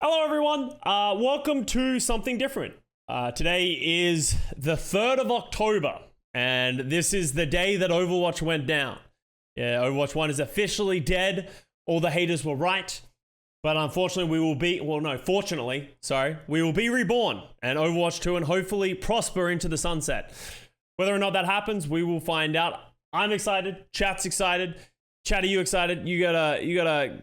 Hello, everyone. Welcome to Something Different. Today is the 3rd of October, and this is the day that Overwatch went down. Yeah, Overwatch 1 is officially dead. All the haters were right. But unfortunately, we will be reborn, and Overwatch 2 and hopefully prosper into the sunset. Whether or not that happens, we will find out. I'm excited. Chat's excited. Chat, are you excited? You gotta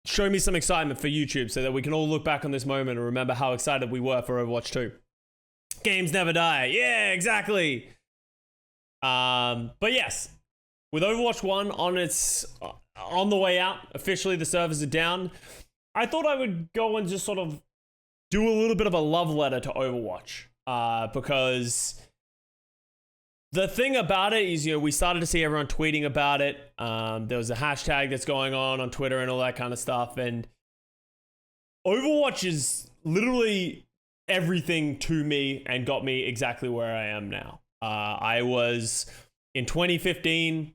show me some excitement for YouTube so that we can all look back on this moment and remember how excited we were for Overwatch 2. Games never die. Yeah, exactly. But yes, with Overwatch 1 on the way out, officially the servers are down, I thought I would go and just sort of do a little bit of a love letter to Overwatch. Because the thing about it is, we started to see everyone tweeting about it. There was a hashtag that's going on Twitter and all that kind of stuff. And Overwatch is literally everything to me and got me exactly where I am now. I was, in 2015,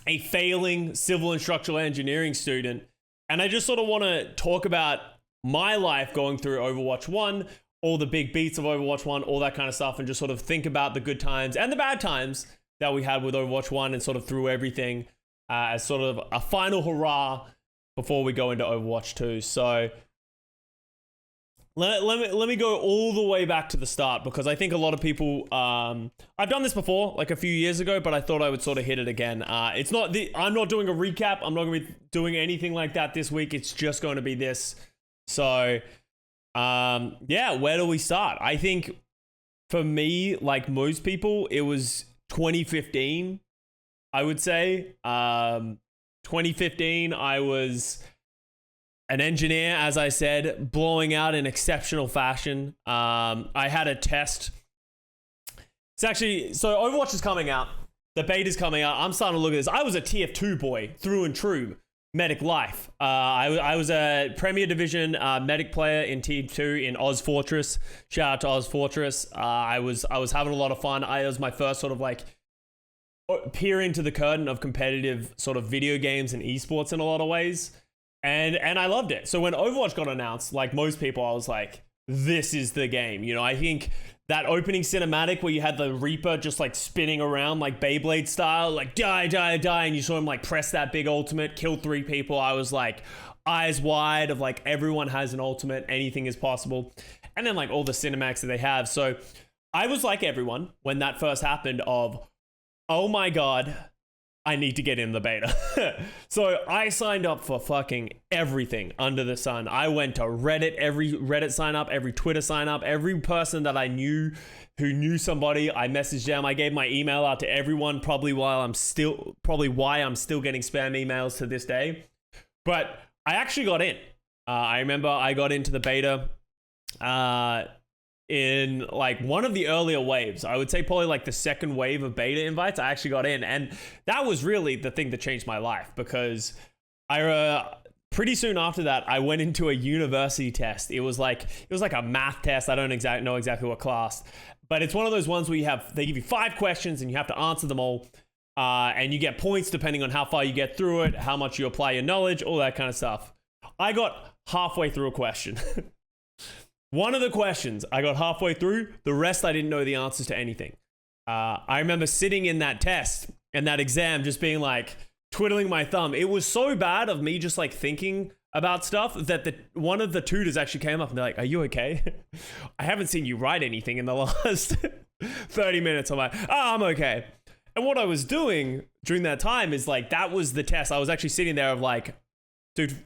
a failing civil and structural engineering student. And I just sort of want to talk about my life going through Overwatch 1, all the big beats of Overwatch 1, all that kind of stuff, and just sort of think about the good times and the bad times that we had with Overwatch 1 and sort of through everything as sort of a final hurrah before we go into Overwatch 2. So let me go all the way back to the start, because I think a lot of people, I've done this before, like a few years ago, but I thought I would sort of hit it again. I'm not doing a recap. I'm not going to be doing anything like that this week. It's just going to be this. So yeah, where do we start? I think for me, like most people, it was 2015, I would say. 2015, I was an engineer, as I said, blowing out in exceptional fashion. I had a test. So Overwatch is coming out. The beta's coming out. I'm starting to look at this. I was a TF2 boy through and through. Medic life. I was a Premier Division medic player in Team 2 in Oz Fortress. Shout out to Oz Fortress. I was having a lot of fun. It was my first sort of like peer into the curtain of competitive sort of video games and esports in a lot of ways. And I loved it. So when Overwatch got announced, like most people, I was like, this is the game. I think that opening cinematic where you had the Reaper just like spinning around like Beyblade style, like die, and you saw him like press that big ultimate, kill 3 people. I was like eyes wide of like everyone has an ultimate, anything is possible. And then like all the cinematics that they have. So I was like everyone when that first happened of, oh my God, I need to get in the beta. So I signed up for fucking everything under the sun. I went to Reddit, every Reddit sign up, every Twitter sign up, every person that I knew who knew somebody, I messaged them. I gave my email out to everyone, probably why I'm still getting spam emails to this day. But I actually got in. I remember I got into the beta in like one of the earlier waves. I would say probably like the second wave of beta invites. I actually got in, and that was really the thing that changed my life, because I pretty soon after that I went into a university test. It was like a math test. I don't know exactly what class, but it's one of those ones where they give you 5 questions and you have to answer them all, and you get points depending on how far you get through it, how much you apply your knowledge, all that kind of stuff. I got halfway through a question. One of the questions I got halfway through, the rest I didn't know the answers to anything. I remember sitting in that test and that exam just being like twiddling my thumb. It was so bad of me just like thinking about stuff that one of the tutors actually came up and they're like, are you okay? I haven't seen you write anything in the last 30 minutes. I'm like, I'm okay. And what I was doing during that time is like, that was the test. I was actually sitting there of like, dude,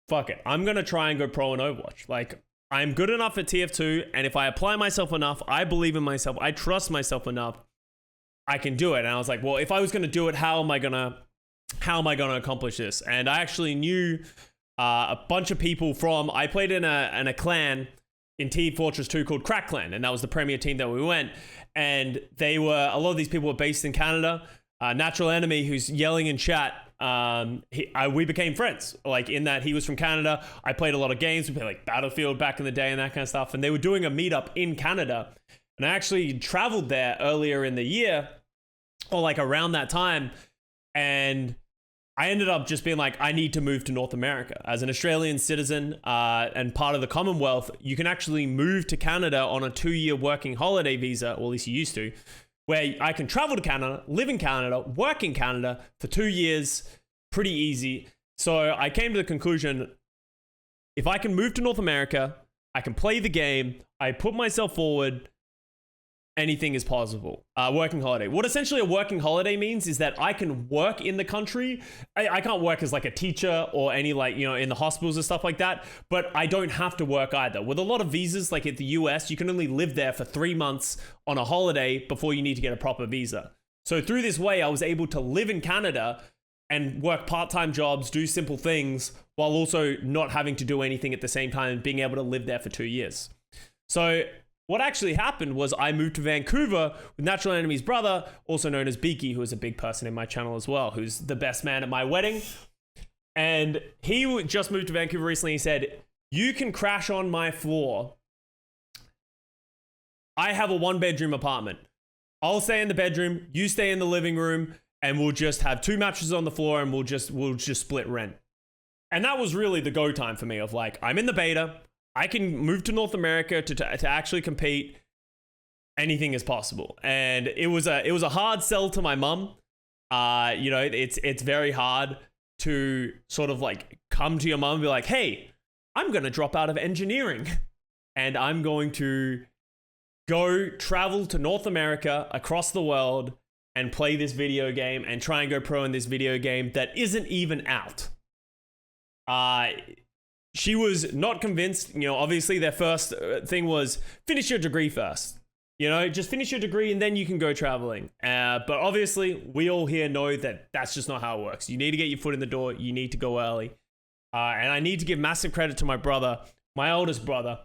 fuck it. I'm going to try and go pro in Overwatch. Like, I'm good enough at TF2, and if I apply myself enough, I believe in myself, I trust myself enough, I can do it. And I was like, well, if I was going to do it, how am I going to accomplish this? And I actually knew a bunch of people I played in a clan in Team Fortress 2 called Crack Clan, and that was the premier team that we went. And a lot of these people were based in Canada. Natural Enemy, who's yelling in chat, we became friends, like in that he was from Canada. I played a lot of games. We played like Battlefield back in the day and that kind of stuff. And they were doing a meetup in Canada. And I actually traveled there earlier in the year, or like around that time. And I ended up just being like, I need to move to North America. As an Australian citizen and part of the Commonwealth, you can actually move to Canada on a 2-year working holiday visa, or at least you used to, where I can travel to Canada, live in Canada, work in Canada for 2 years, pretty easy. So I came to the conclusion, if I can move to North America, I can play the game, I put myself forward, anything is possible. Working holiday. What essentially a working holiday means is that I can work in the country. I can't work as like a teacher or any like, you know, in the hospitals and stuff like that, but I don't have to work either. With a lot of visas, like at the US, you can only live there for 3 months on a holiday before you need to get a proper visa. So through this way, I was able to live in Canada and work part-time jobs, do simple things, while also not having to do anything at the same time and being able to live there for 2 years. So what actually happened was I moved to Vancouver with Natural Enemy's brother, also known as Beaky, who is a big person in my channel as well, who's the best man at my wedding. And he just moved to Vancouver recently. He said, you can crash on my floor. I have a 1-bedroom apartment. I'll stay in the bedroom, you stay in the living room, and we'll just have 2 mattresses on the floor and we'll just split rent. And that was really the go time for me of like, I'm in the beta. I can move to North America to actually compete. Anything is possible. And it was a hard sell to my mum. You know, it's very hard to sort of like come to your mum and be like, hey, I'm going to drop out of engineering and I'm going to go travel to North America across the world and play this video game and try and go pro in this video game that isn't even out. She was not convinced. You know, obviously their first thing was finish your degree first. You know, just finish your degree and then you can go traveling. But obviously we all here know that that's just not how it works. You need to get your foot in the door. You need to go early. And I need to give massive credit to my brother, my oldest brother,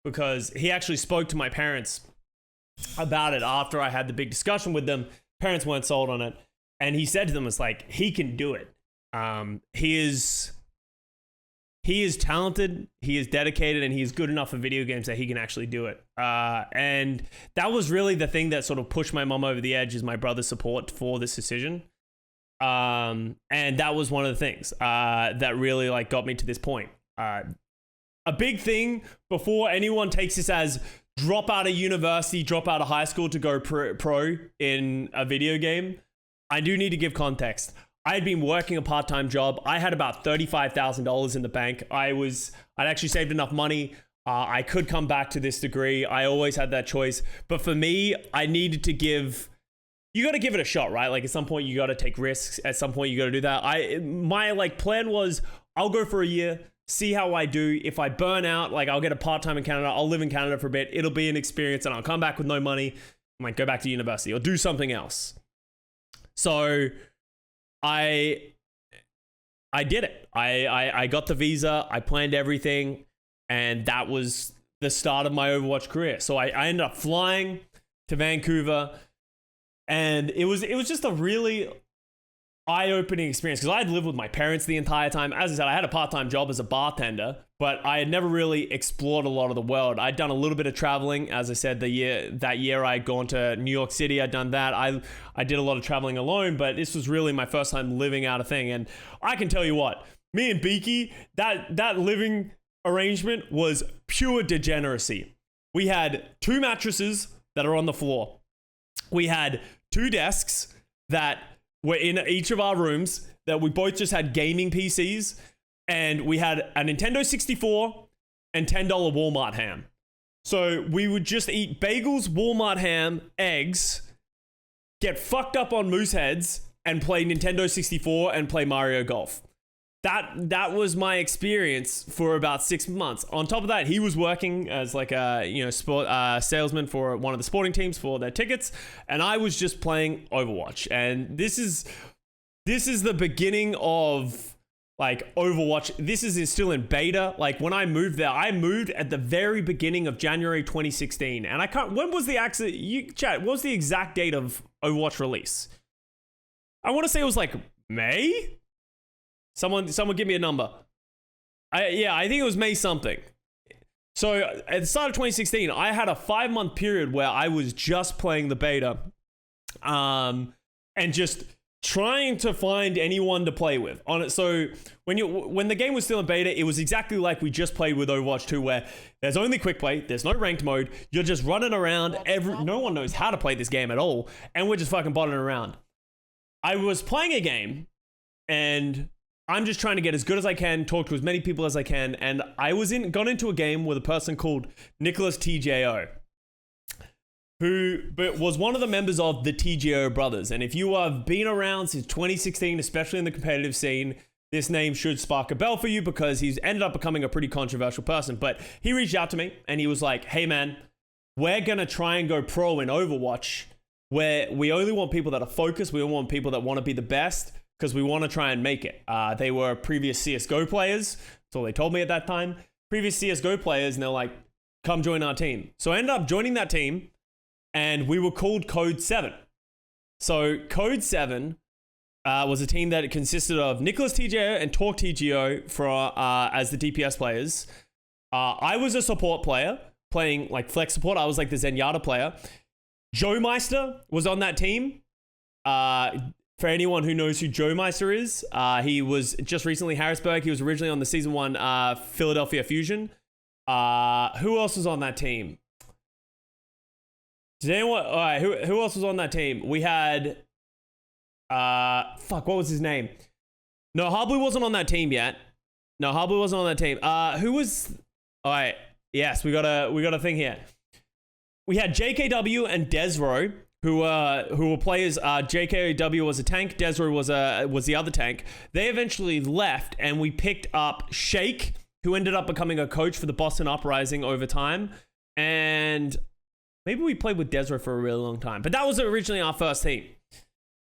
because he actually spoke to my parents about it after I had the big discussion with them. Parents weren't sold on it. And he said to them, it's like, he can do it. He is talented, he is dedicated, and he is good enough for video games that he can actually do it. And that was really the thing that sort of pushed my mom over the edge, is my brother's support for this decision. And that was one of the things that really like got me to this point. A big thing before anyone takes this as drop out of university, drop out of high school to go pro in a video game, I do need to give context. I had been working a part-time job. I had about $35,000 in the bank. I'd actually saved enough money. I could come back to this degree. I always had that choice. But for me, I needed to you got to give it a shot, right? Like at some point you got to take risks. At some point you got to do that. My like plan was I'll go for a year, see how I do. If I burn out, like I'll get a part-time in Canada. I'll live in Canada for a bit. It'll be an experience and I'll come back with no money. I might go back to university or do something else. So I did it. I got the visa. I planned everything. And that was the start of my Overwatch career. So I ended up flying to Vancouver. And it was just a really eye-opening experience because I had lived with my parents the entire time. As I said, I had a part-time job as a bartender, but I had never really explored a lot of the world. I'd done a little bit of traveling. As I said, that year I'd gone to New York City. I'd done that. I did a lot of traveling alone, but this was really my first time living out a thing. And I can tell you what, me and Beaky, that living arrangement was pure degeneracy. We had 2 mattresses that are on the floor. We had 2 desks that were in each of our rooms that we both just had gaming PCs, and we had a Nintendo 64 and $10 Walmart ham. So we would just eat bagels, Walmart ham, eggs, get fucked up on moose heads, and play Nintendo 64 and play Mario Golf. That was my experience for about 6 months. On top of that, he was working as like a sport salesman for one of the sporting teams for their tickets, and I was just playing Overwatch. And this is the beginning of like Overwatch. This is still in beta. Like when I moved there, I moved at the very beginning of January 2016, and I can't. When was the what was the exact date of Overwatch release? I want to say it was like May. Someone give me a number. I think it was May something. So at the start of 2016, I had a 5-month period where I was just playing the beta, and just trying to find anyone to play with on it. So when the game was still in beta, it was exactly like we just played with Overwatch 2, where there's only quick play, there's no ranked mode, you're just running around, no one knows how to play this game at all, and we're just fucking botting around. I was playing a game, and I'm just trying to get as good as I can, talk to as many people as I can, and I got into a game with a person called Nicholas TJO, who was one of the members of the TGO brothers. And if you have been around since 2016, especially in the competitive scene, this name should spark a bell for you, because he's ended up becoming a pretty controversial person. But he reached out to me and he was like, hey man, we're going to try and go pro in Overwatch, where we only want people that are focused. We don't want people that want to be the best, because we want to try and make it. They were previous CSGO players. That's all they told me at that time. Previous CSGO players, and they're like, come join our team. So I ended up joining that team, and we were called Code 7. So Code 7 was a team that consisted of Nicholas TGO and Talk TGO as the DPS players. I was a support player, playing like flex support. I was like the Zenyatta player. Joe Meister was on that team. For anyone who knows who Joe Meister is, he was just recently Harrisburg. He was originally on the Season 1 Philadelphia Fusion. Who else was on that team? Did anyone? All right, who else was on that team? We had, what was his name? No, Harbley wasn't on that team yet. No, Harbley wasn't on that team. Who was? All right, yes, we got a thing here. We had JKW and Desro, who were players. JKW was a tank. Desro was the other tank. They eventually left, and we picked up Shake, who ended up becoming a coach for the Boston Uprising over time, and maybe we played with Desro for a really long time, but that was originally our first team.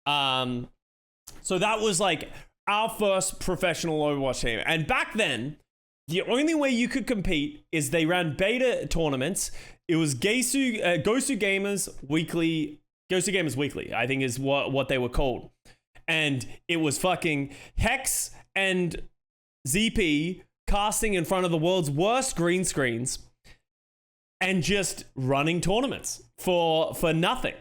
So that was like our first professional Overwatch team. And back then, the only way you could compete is they ran beta tournaments. It was Gosu Gamers Weekly, I think is what they were called. And it was fucking Hex and ZP casting in front of the world's worst green screens and just running tournaments for nothing.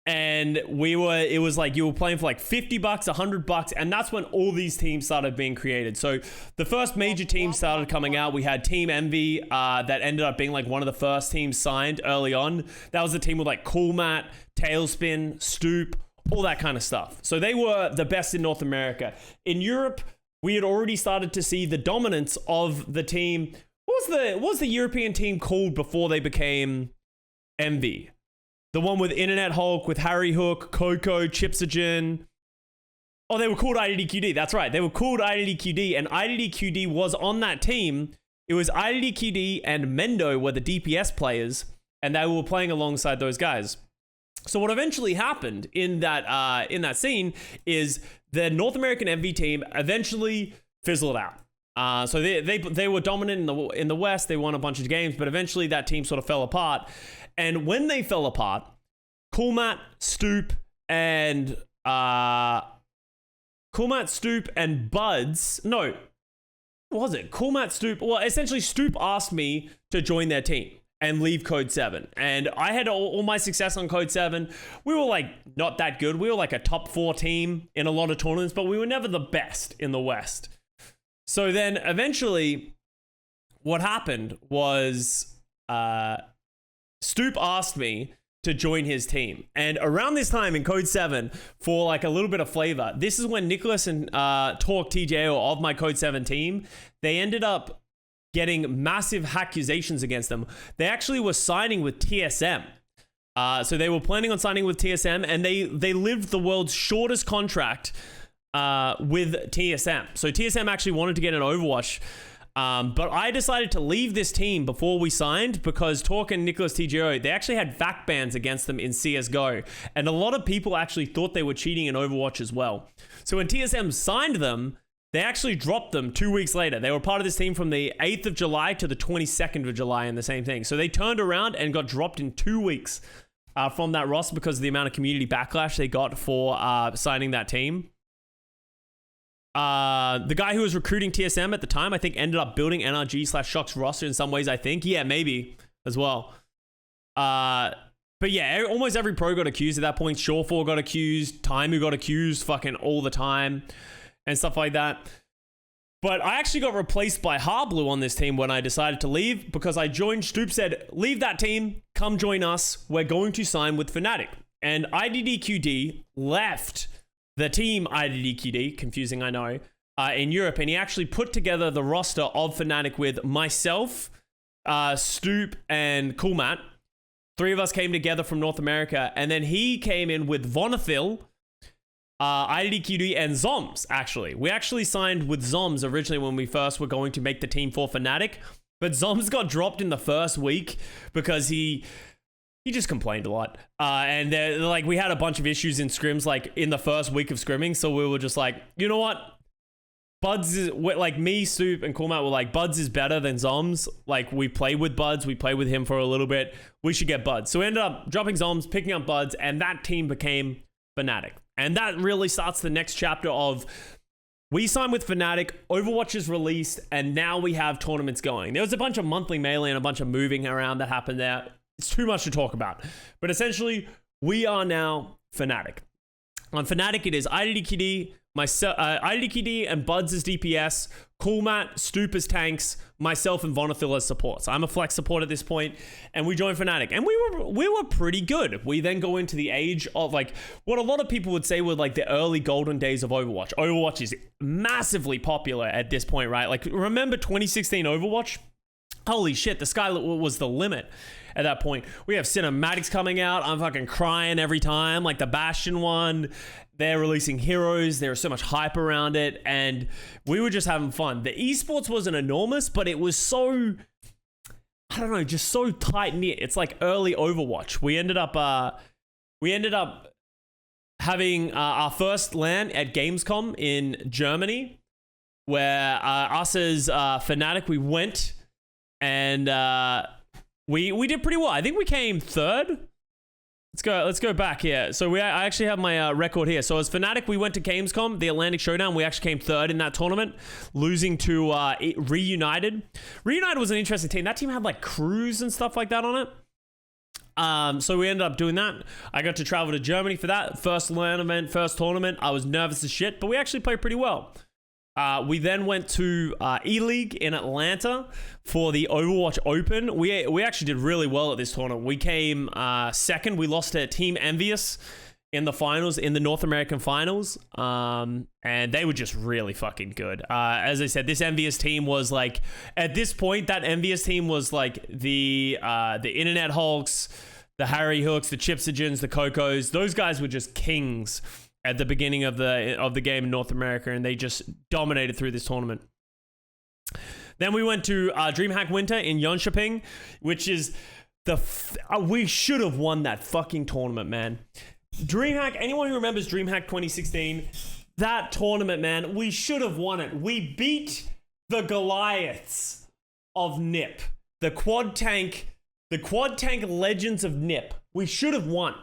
And it was like you were playing for like $50, $100, and that's when all these teams started being created. So the first major team started coming out. We had Team Envy that ended up being like one of the first teams signed early on. That was a team with like Cool Matt, Tailspin, Stoop, all that kind of stuff. So they were the best in North America. In Europe, we had already started to see the dominance of the team. What was the European team called before they became Envy? The one with Internet Hulk, with Harry Hook, Coco, Chipsogen. Oh, they were called IDDQD. That's right. They were called IDDQD, and IDDQD was on that team. It was IDDQD and Mendo were the DPS players, and they were playing alongside those guys. So what eventually happened in that scene is the North American Envy team eventually fizzled out. So they were dominant in the West. They won a bunch of games, but eventually that team sort of fell apart. And when they fell apart, Cool Matt, Stoop, and Buds. No, what was it? Cool Matt, Stoop. Well, essentially, Stoop asked me to join their team and leave Code 7. And I had all my success on Code 7. We were like not that good. We were like a top 4 team in a lot of tournaments, but we were never the best in the West. So then eventually what happened was Stoop asked me to join his team. And around this time in Code 7, for like a little bit of flavor, this is when Nicholas and Talk TJO of my Code 7 team, they ended up getting massive accusations against them. They actually were signing with TSM. So they were planning on signing with TSM, and they lived the world's shortest contract with TSM. So TSM actually wanted to get an Overwatch, but I decided to leave this team before we signed because Talk and Nicholas TGO, they actually had VAC bans against them in CSGO, and a lot of people actually thought they were cheating in Overwatch as well. So when TSM signed them, they actually dropped them 2 weeks later. They were part of this team from the 8th of July to the 22nd of July in the same thing. So they turned around and got dropped in 2 weeks from that roster because of the amount of community backlash they got for signing that team. The guy who was recruiting TSM at the time, I think, ended up building NRG/Shock's roster in some ways, I think. Yeah, maybe as well. But yeah, almost every pro got accused at that point. Shawfall got accused. Taimu got accused fucking all the time and stuff like that. But I actually got replaced by Harblue on this team when I decided to leave because I joined. Stoop said, leave that team, come join us. We're going to sign with Fnatic. And IDDQD left the team IDDQD, confusing I know, in Europe. And he actually put together the roster of Fnatic with myself, Stoop, and Cool Matt. 3 of us came together from North America. And then he came in with Vonethil, IDDQD, and Zoms, actually. We actually signed with Zoms originally when we first were going to make the team for Fnatic. But Zoms got dropped in the first week because he just complained a lot. And like we had a bunch of issues in scrims like in the first week of scrimming. So we were just like, you know what? Buds is like me, Stoop, and Cool Matt were like, Buds is better than Zoms. Like we play with Buds. We played with him for a little bit. We should get Buds. So we ended up dropping Zoms, picking up Buds, and that team became Fnatic. And that really starts the next chapter of we signed with Fnatic, Overwatch is released, and now we have tournaments going. There was a bunch of monthly melee and a bunch of moving around that happened there. It's too much to talk about. But essentially, we are now Fnatic. On Fnatic, it is IDDQD, IDDQD and Buds as DPS, Cool Matt, Stoop as tanks, myself and Vonethil as supports. I'm a flex support at this point, and we joined Fnatic, and we were pretty good. We then go into the age of like what a lot of people would say were like the early golden days of Overwatch. Overwatch is massively popular at this point, right? Like remember 2016 Overwatch? Holy shit, the sky was the limit at that point. We have cinematics coming out. I'm fucking crying every time. Like the Bastion one, they're releasing heroes. There was so much hype around it, and we were just having fun. The esports wasn't enormous, but it was so, I don't know, just so tight knit. It's like early Overwatch. We ended up having our first LAN at Gamescom in Germany, where us as Fnatic, we went and we did pretty well. I think we came third. Let's go back here. So I actually have my record here. So as Fnatic, we went to Gamescom, the Atlantic Showdown. We actually came third in that tournament, losing to Reunited. Reunited was an interesting team. That team had like crews and stuff like that on it. So we ended up doing that. I got to travel to Germany for that. First LAN event, first tournament. I was nervous as shit, but we actually played pretty well. We then went to E-League in Atlanta for the Overwatch Open. We actually did really well at this tournament. We came second. We lost to Team Envious in the finals, in the North American finals. And they were just really fucking good. As I said, this Envious team was like, at this point, that Envious team was like the Internet Hulks, the Harry Hooks, the Chipsogens, the Cocos. Those guys were just kings at the beginning of the game in North America, and they just dominated through this tournament. Then we went to DreamHack Winter in Jönköping, which is we should have won that fucking tournament, man. DreamHack, anyone who remembers DreamHack 2016, that tournament, man, we should have won it. We beat the Goliaths of NIP, the quad tank legends of NIP. We should have won.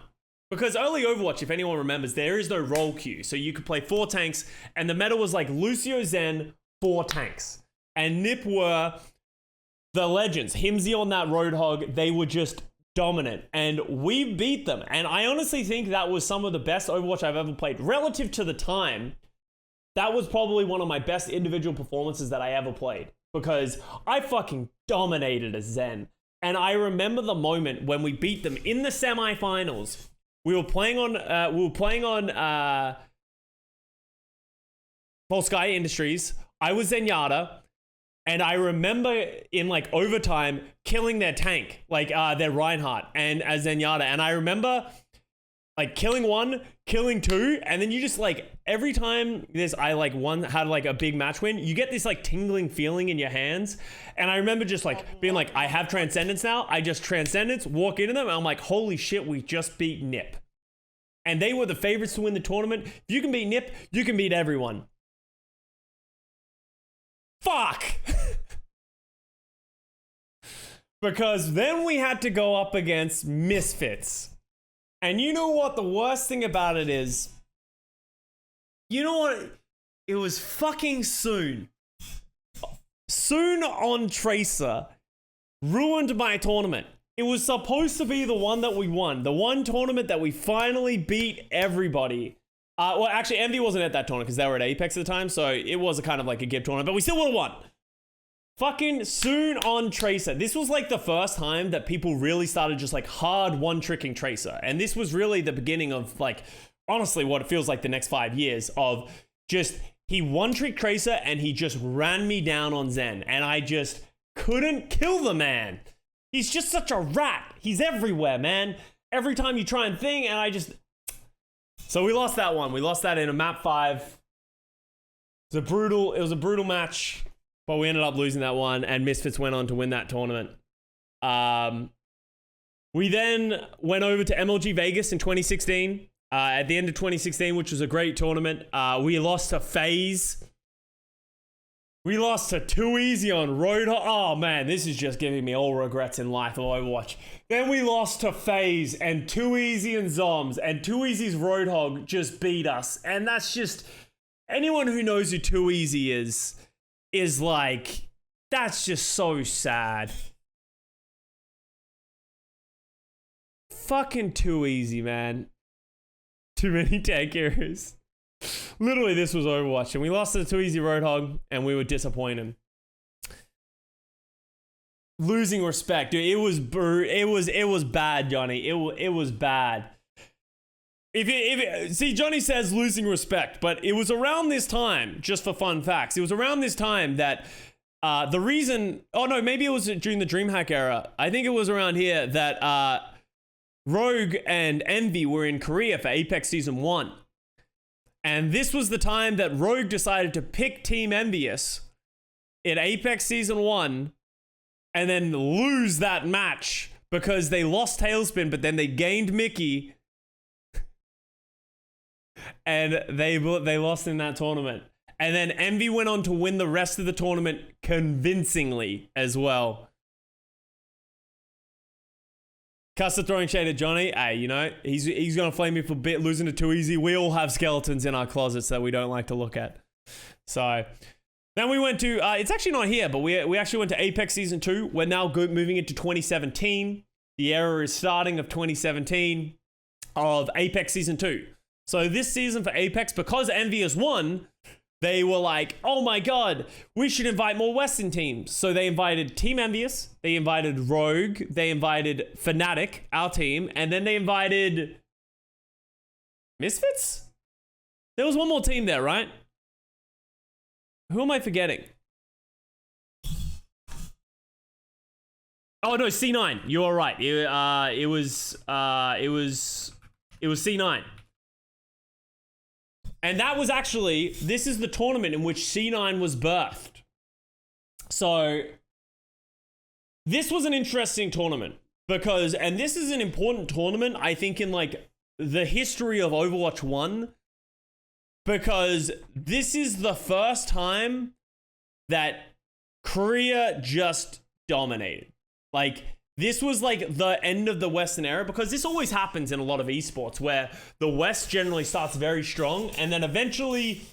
Because early Overwatch, if anyone remembers, there is no role queue. So you could play 4 tanks, and the meta was like Lucio, Zen, 4 tanks. And NIP were the legends. Himsy on that Roadhog, they were just dominant. And we beat them. And I honestly think that was some of the best Overwatch I've ever played. Relative to the time, that was probably one of my best individual performances that I ever played. Because I fucking dominated as Zen. And I remember the moment when we beat them in the semifinals. We were playing on Full Sky Industries. I was Zenyatta, and I remember in like overtime killing their tank, like their Reinhardt, and as Zenyatta. And I remember like killing 1, killing 2, and then you just like every time one had like a big match win, you get this like tingling feeling in your hands. And I remember just like being like, I have Transcendence now. I just Transcendence, walk into them, and I'm like, holy shit, we just beat NIP. And they were the favorites to win the tournament. If you can beat NIP, you can beat everyone. Fuck! Because then we had to go up against Misfits. And you know what the worst thing about it is? You know what? It was fucking Soon. Soon on Tracer ruined my tournament. it was supposed to be the one that we won. The one tournament that we finally beat everybody. Well, actually, Envy wasn't at that tournament because they were at Apex at the time, so it was a kind of like a gift tournament, but we still would have won. Fucking Soon on Tracer. This was like the first time that people really started just like hard one-tricking Tracer. And this was really the beginning of like, honestly, what it feels like the next 5 years of just, he one-tricked Tracer and he just ran me down on Zen. And I just couldn't kill the man. He's just such a rat. He's everywhere, man. Every time you try and thing, and I just... So we lost that one. We lost that in a map 5. It was a brutal match, but we ended up losing that one, and Misfits went on to win that tournament. We then went over to MLG Vegas in 2016. At the end of 2016, which was a great tournament, we lost to FaZe. We lost to Too Easy on Roadhog. Oh man, this is just giving me all regrets in life of Overwatch. Then we lost to FaZe and Too Easy and Zombs, and Too Easy's Roadhog just beat us. And that's just, anyone who knows who Too Easy is like, that's just so sad. Fucking Too Easy, man. Too many tag errors. Literally, this was Overwatch, and we lost to Too Easy Roadhog, and we were disappointed. Losing respect, dude. It was bad, Johnny. It was bad. See, Johnny says losing respect, but it was around this time, just for fun facts, it was around this time that the reason, oh no, maybe it was during the DreamHack era. I think it was around here that Rogue and Envy were in Korea for Apex Season 1. And this was the time that Rogue decided to pick Team Envious in Apex Season 1 and then lose that match because they lost Tailspin, but then they gained Mickey and they lost in that tournament. And then Envy went on to win the rest of the tournament convincingly as well. Custa throwing shade at Johnny. Hey, you know, he's going to flame me for losing to Too Easy. We all have skeletons in our closets that we don't like to look at. So then we went to, it's actually not here, but we actually went to Apex Season 2. We're now moving into 2017. The era is starting of 2017 of Apex Season 2. So this season for Apex, because Envious won, they were like, oh my god, we should invite more Western teams. So they invited Team Envious, they invited Rogue, they invited Fnatic, our team, and then they invited Misfits? There was one more team there, right? Who am I forgetting? Oh no, C9. You are right. It was C9. And that was actually, this is the tournament in which C9 was birthed. So this was an interesting tournament because, and this is an important tournament, I think, in like the history of Overwatch 1, because this is the first time that Korea just dominated. Like, this was like the end of the Western era, because this always happens in a lot of esports where the West generally starts very strong and then eventually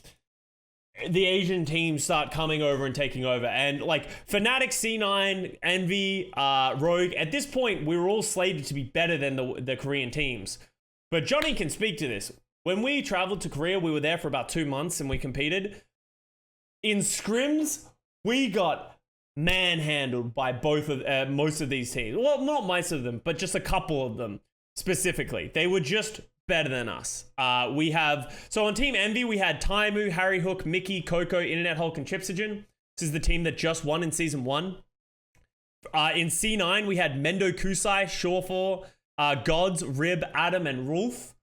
the Asian teams start coming over and taking over. And like Fnatic, C9, Envy, Rogue, at this point, we were all slated to be better than the Korean teams. But Johnny can speak to this. When we traveled to Korea, we were there for about 2 months and we competed. In scrims, we got manhandled by most of these teams. Well, not most of them, but just a couple of them specifically. They were just better than us. So on Team Envy, we had Taimu, Harry Hook, Mickey, Coco, Internet Hulk, and Chipsogen. This is the team that just won in Season 1. In C9, we had Mendo Kusai, Shawfor, Gods, Rib, Adam, and Rolf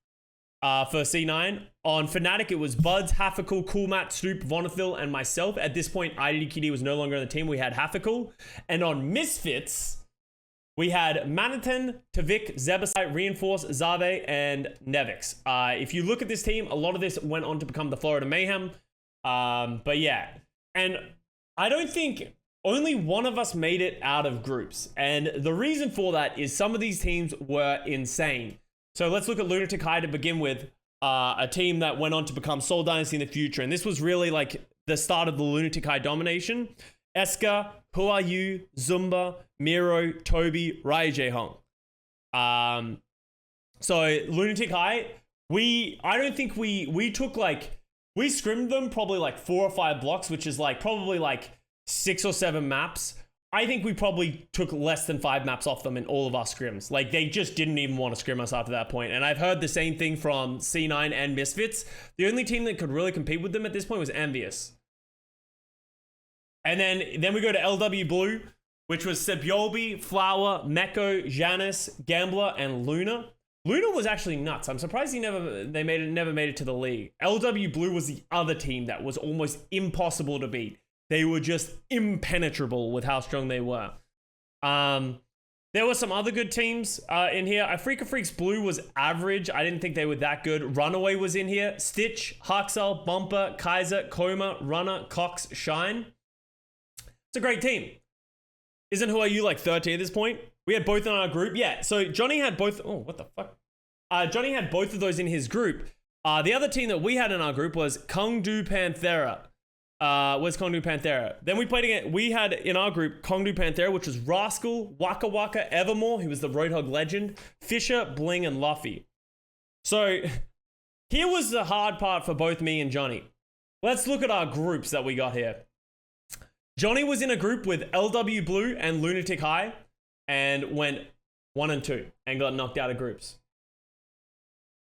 for C9. On Fnatic, it was Buds, Haffical, Coolmat, Stoop, Vonethil, and myself. At this point, IDQD was no longer on the team. We had Haffical. And on Misfits, we had Manhattan, Tavik, Zebasite, Reinforce, Zave, and Nevix. If you look at this team, a lot of this went on to become the Florida Mayhem. But yeah. And I don't think only one of us made it out of groups. And the reason for that is some of these teams were insane. So let's look at Lunatic High to begin with. A team that went on to become Seoul Dynasty in the future. And this was really like the start of the Lunatic High domination. Eska, Who Are You, Zumba, Miro, Toby, Rai Jae Hong. So Lunatic High, I don't think we took like, we scrimmed them probably like 4 or 5 blocks, which is like probably like 6 or 7 maps. I think we probably took less than 5 maps off them in all of our scrims. Like they just didn't even want to scrim us after that point. And I've heard the same thing from C9 and Misfits. The only team that could really compete with them at this point was Envious. And then we go to LW Blue, which was Sebyobi, Flower, Meko, Janice, Gambler, and Luna. Luna was actually nuts. I'm surprised never made it to the league. LW Blue was the other team that was almost impossible to beat. They were just impenetrable with how strong they were. There were some other good teams in here. Afrika Freaks Blue was average. I didn't think they were that good. Runaway was in here. Stitch, Haxel, Bumper, Kaiser, Coma, Runner, Cox, Shine. It's a great team. Isn't Who Are You like 13 at this point? We had both in our group. Yeah, so Johnny had both. Oh, what the fuck? Johnny had both of those in his group. The other team that we had in our group was Kongdu Panthera. Where's Kongdu Panthera? Then we had in our group Kongdu Panthera, which was Rascal, Waka Waka, Evermore, who was the Roadhog legend, Fisher, Bling, and Luffy. So here was the hard part for both me and Johnny. Let's look at our groups that we got here. Johnny was in a group with LW Blue and Lunatic High and went 1 and 2 and got knocked out of groups.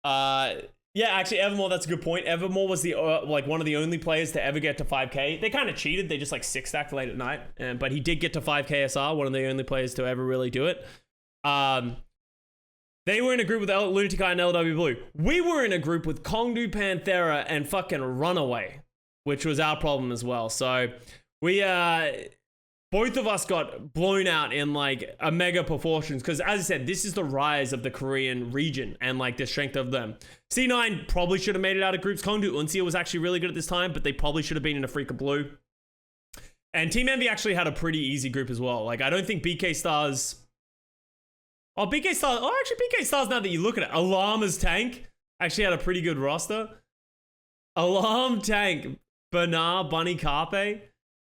Yeah, actually, Evermore, that's a good point. Evermore was the like one of the only players to ever get to 5K. They kind of cheated. They just like 6-stacked late at night. But he did get to 5 KSR, one of the only players to ever really do it. They were in a group with Lunatic High and LW Blue. We were in a group with Kongdu Panthera and fucking Runaway, which was our problem as well. So we both of us got blown out in like a mega proportions because, as I said, this is the rise of the Korean region and like the strength of them. C9 probably should have made it out of groups. Kongdu Uncia was actually really good at this time, but they probably should have been in Afrika Blue. And Team Envy actually had a pretty easy group as well. Like I don't think BK Stars. BK Stars, now that you look at it, Alarma's Tank actually had a pretty good roster. Alarm Tank, Bernard, Bunny, Carpe.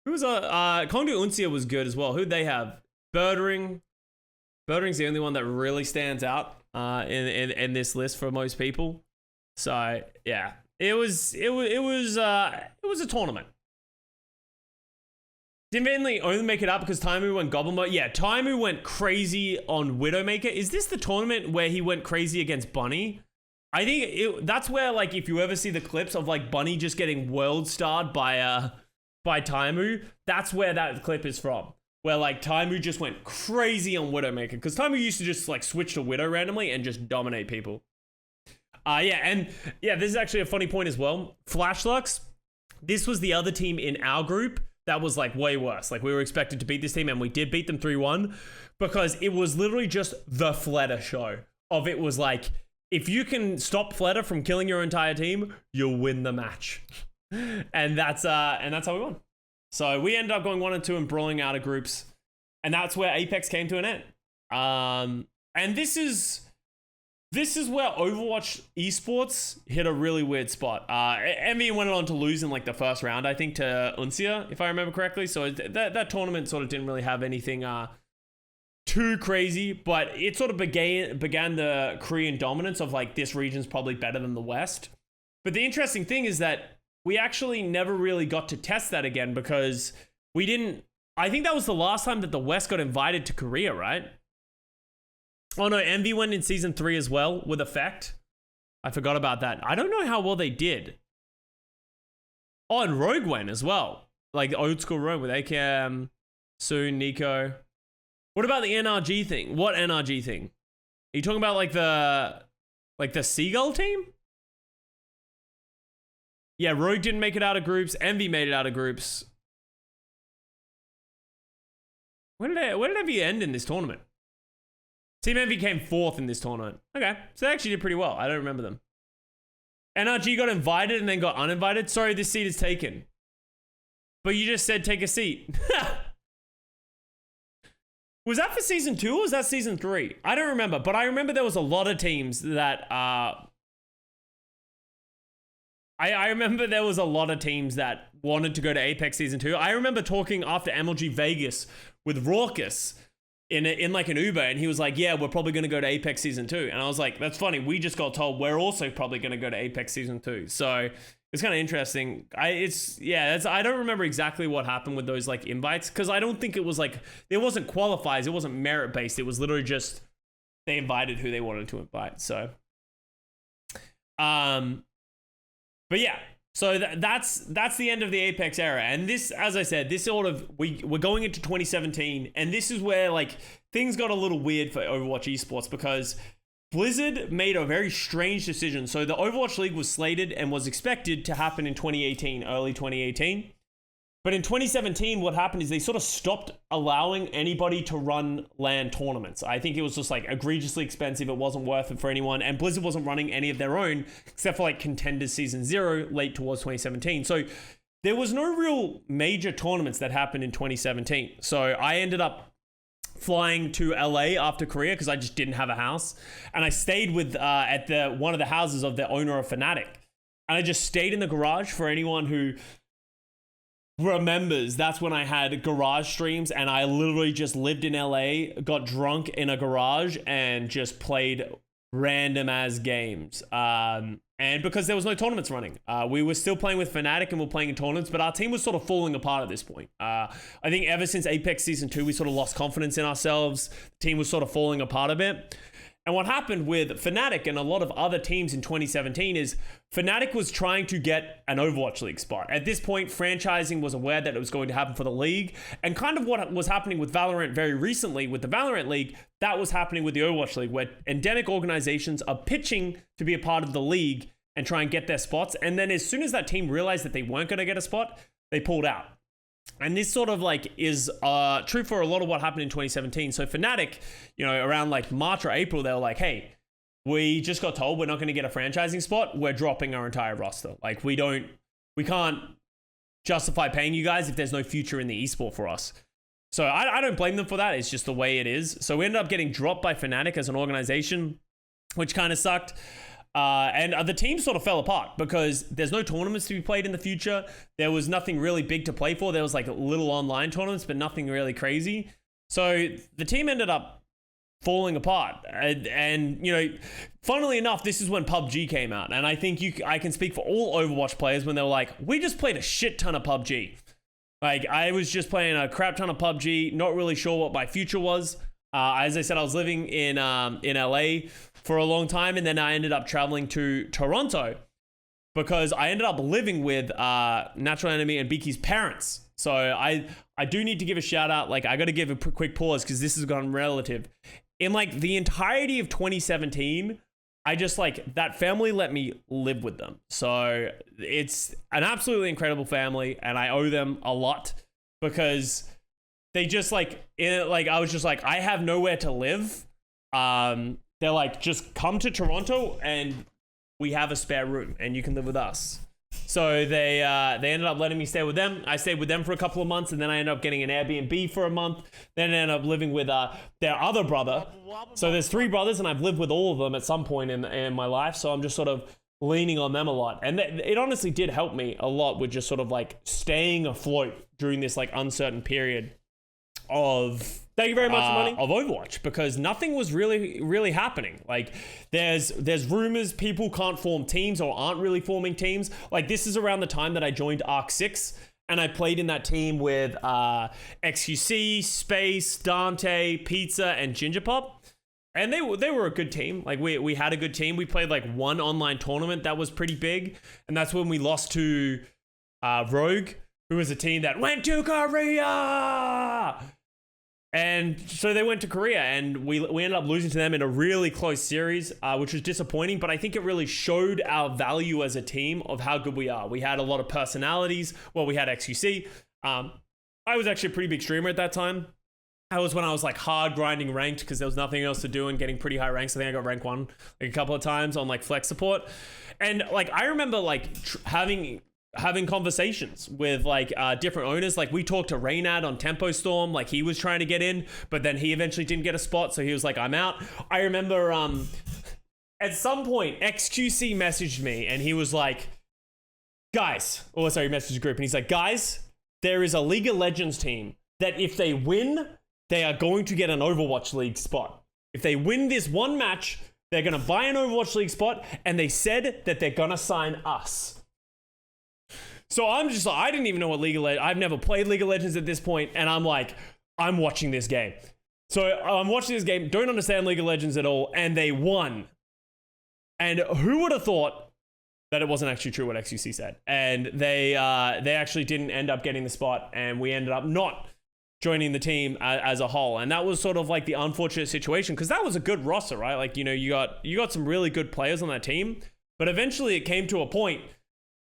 Who was Kongdu Uncia was good as well. Who'd they have? Birdring. Birdring's the only one that really stands out in this list for most people. So yeah, it was a tournament. Didn't Vanley only make it up because Taimu went Goblin Mode? Yeah, Taimu went crazy on Widowmaker. Is this the tournament where he went crazy against Bunny? I think that's where, like, if you ever see the clips of like Bunny just getting world starred by Taimu, that's where that clip is from. Where like Taimu just went crazy on Widowmaker because Taimu used to just like switch to Widow randomly and just dominate people. This is actually a funny point as well. Flashlux, this was the other team in our group that was like way worse. Like we were expected to beat this team and we did beat them 3-1 because it was literally just the Fleta show of it was like, if you can stop Fleta from killing your entire team, you'll win the match. And that's how we won. So we ended up going 1 and 2 and brawling out of groups. And that's where Apex came to an end. And this is where Overwatch esports hit a really weird spot. Envy went on to lose in like the first round, I think, to Uncia, if I remember correctly. So that tournament sort of didn't really have anything too crazy, but it sort of began the Korean dominance of like this region's probably better than the West. But the interesting thing is that we actually never really got to test that again because we didn't. I think that was the last time that the West got invited to Korea, right? Oh no, Envy went in season 3 as well with Effect. I forgot about that. I don't know how well they did. Oh, and Rogue went as well. Like the old school Rogue with AKM, Soon, Nico. What about the NRG thing? What NRG thing? Are you talking about like the Seagull team? Yeah, Rogue didn't make it out of groups. Envy made it out of groups. Where did Envy end in this tournament? Team Envy came 4th in this tournament. Okay, so they actually did pretty well. I don't remember them. NRG got invited and then got uninvited. Sorry, this seat is taken. But you just said take a seat. Was that for season 2 or was that season 3? I don't remember, but I remember there was a lot of teams that I I remember there was a lot of teams that wanted to go to Apex Season 2. I remember talking after MLG Vegas with Raucus in like an Uber, and he was like, yeah, we're probably going to go to Apex Season 2. And I was like, that's funny. We just got told we're also probably going to go to Apex Season 2. So it's kind of interesting. I don't remember exactly what happened with those like invites, because I don't think it was like, it wasn't qualifiers. It wasn't merit based. It was literally just they invited who they wanted to invite. So, but yeah, so that's the end of the Apex era. And this, as I said, this sort of, we're going into 2017, and this is where like things got a little weird for Overwatch esports, because Blizzard made a very strange decision. So the Overwatch League was slated and was expected to happen in 2018, early 2018. But in 2017, what happened is they sort of stopped allowing anybody to run LAN tournaments. I think it was just like egregiously expensive. It wasn't worth it for anyone. And Blizzard wasn't running any of their own, except for like Contenders Season 0 late towards 2017. So there was no real major tournaments that happened in 2017. So I ended up flying to LA after Korea because I just didn't have a house. And I stayed with at one of the houses of the owner of Fnatic. And I just stayed in the garage. For anyone who remembers, that's when I had garage streams, and I literally just lived in LA, got drunk in a garage, and just played random as games. And because there was no tournaments running, we were still playing with Fnatic and we're playing in tournaments, but our team was sort of falling apart at this point. I think ever since Apex Season 2, we sort of lost confidence in ourselves. The team was sort of falling apart a bit. And what happened with Fnatic and a lot of other teams in 2017 is Fnatic was trying to get an Overwatch League spot. At this point, franchising was aware that it was going to happen for the league. And kind of what was happening with Valorant very recently with the Valorant League, that was happening with the Overwatch League, where endemic organizations are pitching to be a part of the league and try and get their spots. And then as soon as that team realized that they weren't going to get a spot, they pulled out. And this sort of like is true for a lot of what happened in 2017. So Fnatic, around like March or April, they were like, hey, we just got told we're not going to get a franchising spot. We're dropping our entire roster. Like we can't justify paying you guys if there's no future in the esport for us. So I don't blame them for that. It's just the way it is. So we ended up getting dropped by Fnatic as an organization, which kind of sucked. And the team sort of fell apart because there's no tournaments to be played in the future. There was nothing really big to play for. There was like little online tournaments, but nothing really crazy. So the team ended up falling apart. And funnily enough, this is when PUBG came out. And I think I can speak for all Overwatch players when they were like, we just played a shit ton of PUBG. Like I was just playing a crap ton of PUBG, not really sure what my future was. As I said, I was living in LA for a long time, and then I ended up traveling to Toronto because I ended up living with Natural Enemy and Beaky's parents. So I do need to give a shout out. Like I got to give a quick pause because this has gone relative. In like the entirety of 2017, I just like that family let me live with them. So it's an absolutely incredible family, and I owe them a lot because they just I was just like, I have nowhere to live. They're like, just come to Toronto and we have a spare room and you can live with us. So they ended up letting me stay with them. I stayed with them for a couple of months, and then I ended up getting an Airbnb for a month. Then I ended up living with their other brother. So there's 3 brothers, and I've lived with all of them at some point in my life. So I'm just sort of leaning on them a lot. And it honestly did help me a lot with just sort of like staying afloat during this like uncertain period of thank you very much for money of Overwatch, because nothing was really happening. Like there's rumors people can't form teams or aren't really forming teams. Like this is around the time that I joined Arc 6 and I played in that team with XQC, Space, Dante, Pizza, and Ginger Pop. And they were a good team. Like we had a good team. We played like one online tournament that was pretty big, and that's when we lost to Rogue, who was a team that went to Korea. And so they went to Korea, and we ended up losing to them in a really close series, which was disappointing, but I think it really showed our value as a team of how good we are. We had a lot of personalities. Well, we had XQC. I was actually a pretty big streamer at that time. That was when I was like hard grinding ranked because there was nothing else to do and getting pretty high ranks. I think I got rank 1 like a couple of times on like flex support. And like I remember like having conversations with like different owners. Like we talked to Reynad on Tempo Storm, like he was trying to get in, but then he eventually didn't get a spot, so he was like, I'm out. I remember at some point XQC messaged me and he was like, guys, oh, sorry, he messaged the group and he's like, guys, there is a League of Legends team that if they win, they are going to get an Overwatch League spot. If they win this one match, they're going to buy an Overwatch League spot, and they said that they're going to sign us. So I'm just like, I didn't even know what League of Legends, I've never played League of Legends at this point, and I'm like, I'm watching this game. So I'm watching this game, don't understand League of Legends at all, and they won. And who would have thought that it wasn't actually true what XQC said? And they actually didn't end up getting the spot, and we ended up not joining the team as a whole. And that was sort of like the unfortunate situation, because that was a good roster, right? Like, you know, you got some really good players on that team, but eventually it came to a point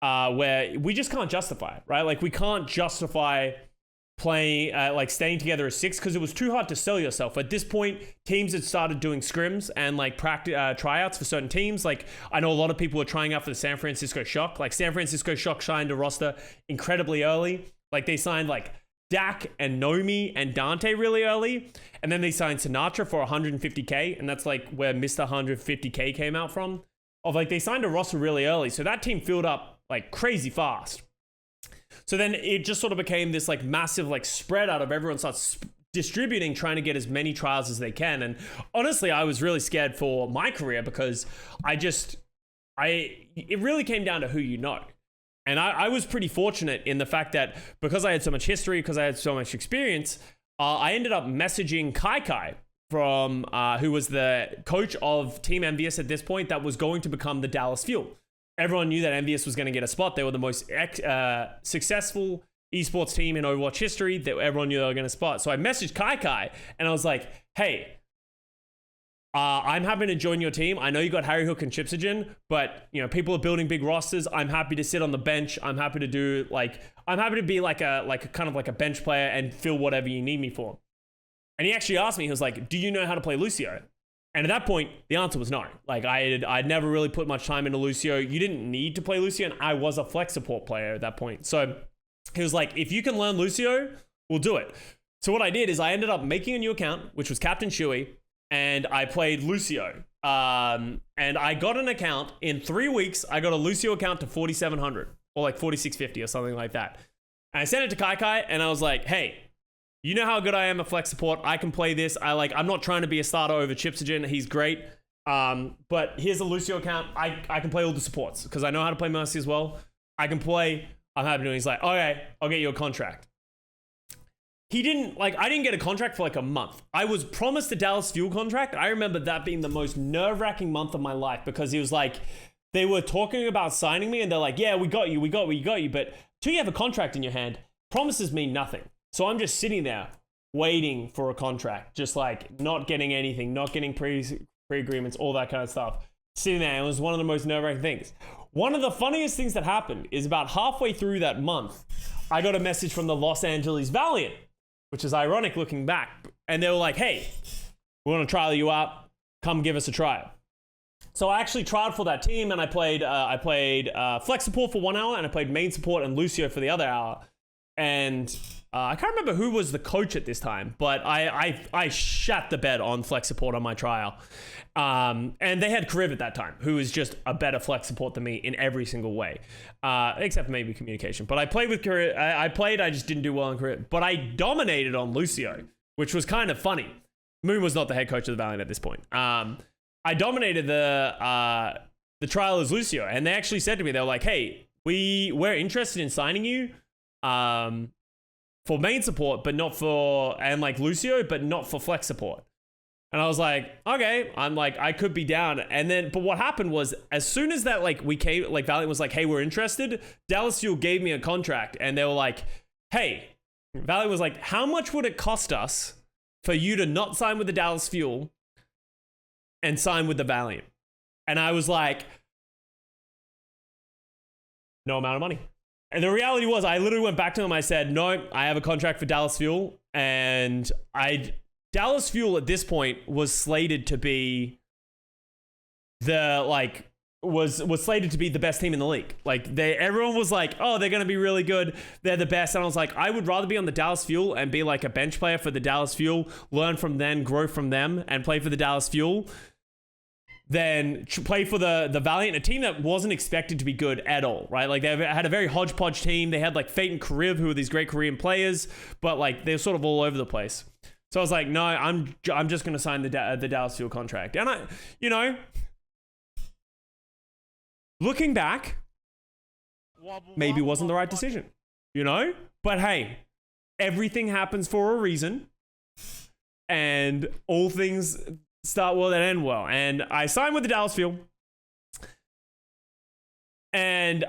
where we just can't justify it, right? Like, we can't justify playing, like staying together as 6, because it was too hard to sell yourself. At this point, teams had started doing scrims and like tryouts for certain teams. Like, I know a lot of people were trying out for the San Francisco Shock. Like, San Francisco Shock signed a roster incredibly early. Like, they signed like Dak and Nomi and Dante really early, and then they signed Sinatra for 150k, and that's like where Mr. 150k came out from. Of like, they signed a roster really early, so that team filled up like crazy fast. So then it just sort of became this like massive like spread out of everyone starts distributing, trying to get as many trials as they can. And honestly, I was really scared for my career, because it really came down to who you know. And I was pretty fortunate in the fact that because I had so much history, because I had so much experience, I ended up messaging Kai from who was the coach of Team Envious at this point, that was going to become the Dallas Fuel. Everyone knew that Envious was going to get a spot. They were the most successful esports team in Overwatch history. That everyone knew they were going to spot. So I messaged Kai and I was like, hey, I'm happy to join your team. I know you got Harry Hook and Chipsogen, but you know, people are building big rosters. I'm happy to sit on the bench. I'm happy to do I'm happy to be like a kind of like a bench player and fill whatever you need me for. And he actually asked me, he was like, do you know how to play Lucio? And at that point, the answer was no. Like, I'd never really put much time into Lucio. You didn't need to play Lucio, and I was a flex support player at that point. So he was like, if you can learn Lucio, we'll do it. So what I did is I ended up making a new account, which was Captain Shuey, and I played Lucio. And I got an account in 3 weeks. I got a Lucio account to 4,700 or like 4,650 or something like that. And I sent it to Kai, and I was like, hey, you know how good I am at flex support. I can play this. I'm not trying to be a starter over Chipsogen. He's great. But here's a Lucio account. I can play all the supports because I know how to play Mercy as well. I can play. I'm happy to do it. He's like, okay, I'll get you a contract. I didn't get a contract for like a month. I was promised the Dallas Fuel contract. I remember that being the most nerve-wracking month of my life, because he was like, they were talking about signing me and they're like, yeah, we got you. But till you have a contract in your hand, promises mean nothing. So I'm just sitting there waiting for a contract, just like not getting anything, not getting pre-agreements, all that kind of stuff. Sitting there, it was one of the most nerve-wracking things. One of the funniest things that happened is about halfway through that month, I got a message from the Los Angeles Valiant, which is ironic looking back. And they were like, hey, we want to trial you out. Come give us a trial. So I actually trialed for that team, and I played flex support for 1 hour, and I played main support and Lucio for the other hour. And I can't remember who was the coach at this time, but I shat the bed on flex support on my trial. And they had Kariv at that time, who was just a better flex support than me in every single way, except maybe communication. But I played with Kariv. I just didn't do well on Kariv. But I dominated on Lucio, which was kind of funny. Moon was not the head coach of the Valiant at this point. I dominated the trial as Lucio, and they actually said to me, they were like, hey, we're interested in signing you for main support, but not for, and like Lucio, but not for flex support. And I was like, okay, I'm like, I could be down. And then, but what happened was, as soon as that, like, we came, like, Valiant was like, hey, we're interested, Dallas Fuel gave me a contract, and they were like, hey, Valiant was like, how much would it cost us for you to not sign with the Dallas Fuel and sign with the Valiant? And I was like, no amount of money. And the reality was, I literally went back to them. I said, no, I have a contract for Dallas Fuel. And Dallas Fuel at this point was slated to be was slated to be the best team in the league. Like, everyone was like, oh, they're going to be really good. They're the best. And I was like, I would rather be on the Dallas Fuel and be like a bench player for the Dallas Fuel, learn from them, grow from them, and play for the Dallas Fuel, then play for the Valiant, a team that wasn't expected to be good at all, right? Like, they had a very hodgepodge team. They had like Fate and Kariv, who were these great Korean players, but like they're sort of all over the place. So I was like, no, I'm just going to sign the Dallas Fuel contract. And looking back, maybe wasn't the right decision, But hey, everything happens for a reason, and all things start well and end well. And I signed with the Dallas Fuel, and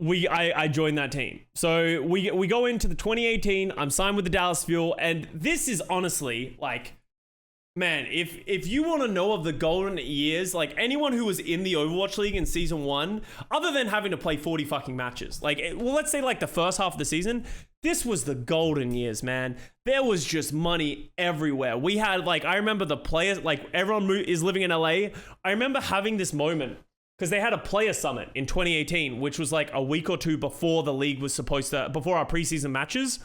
I joined that team. So we go into the 2018. I'm signed with the Dallas Fuel, and this is honestly like, man, if you want to know of the golden years, like anyone who was in the Overwatch League in season 1, other than having to play 40 fucking matches, like, well, let's say like the first half of the season, this was the golden years, man. There was just money everywhere. We had like, I remember the players, like everyone is living in LA. I remember having this moment because they had a player summit in 2018, which was like a week or two before the league was supposed to, before our preseason matches.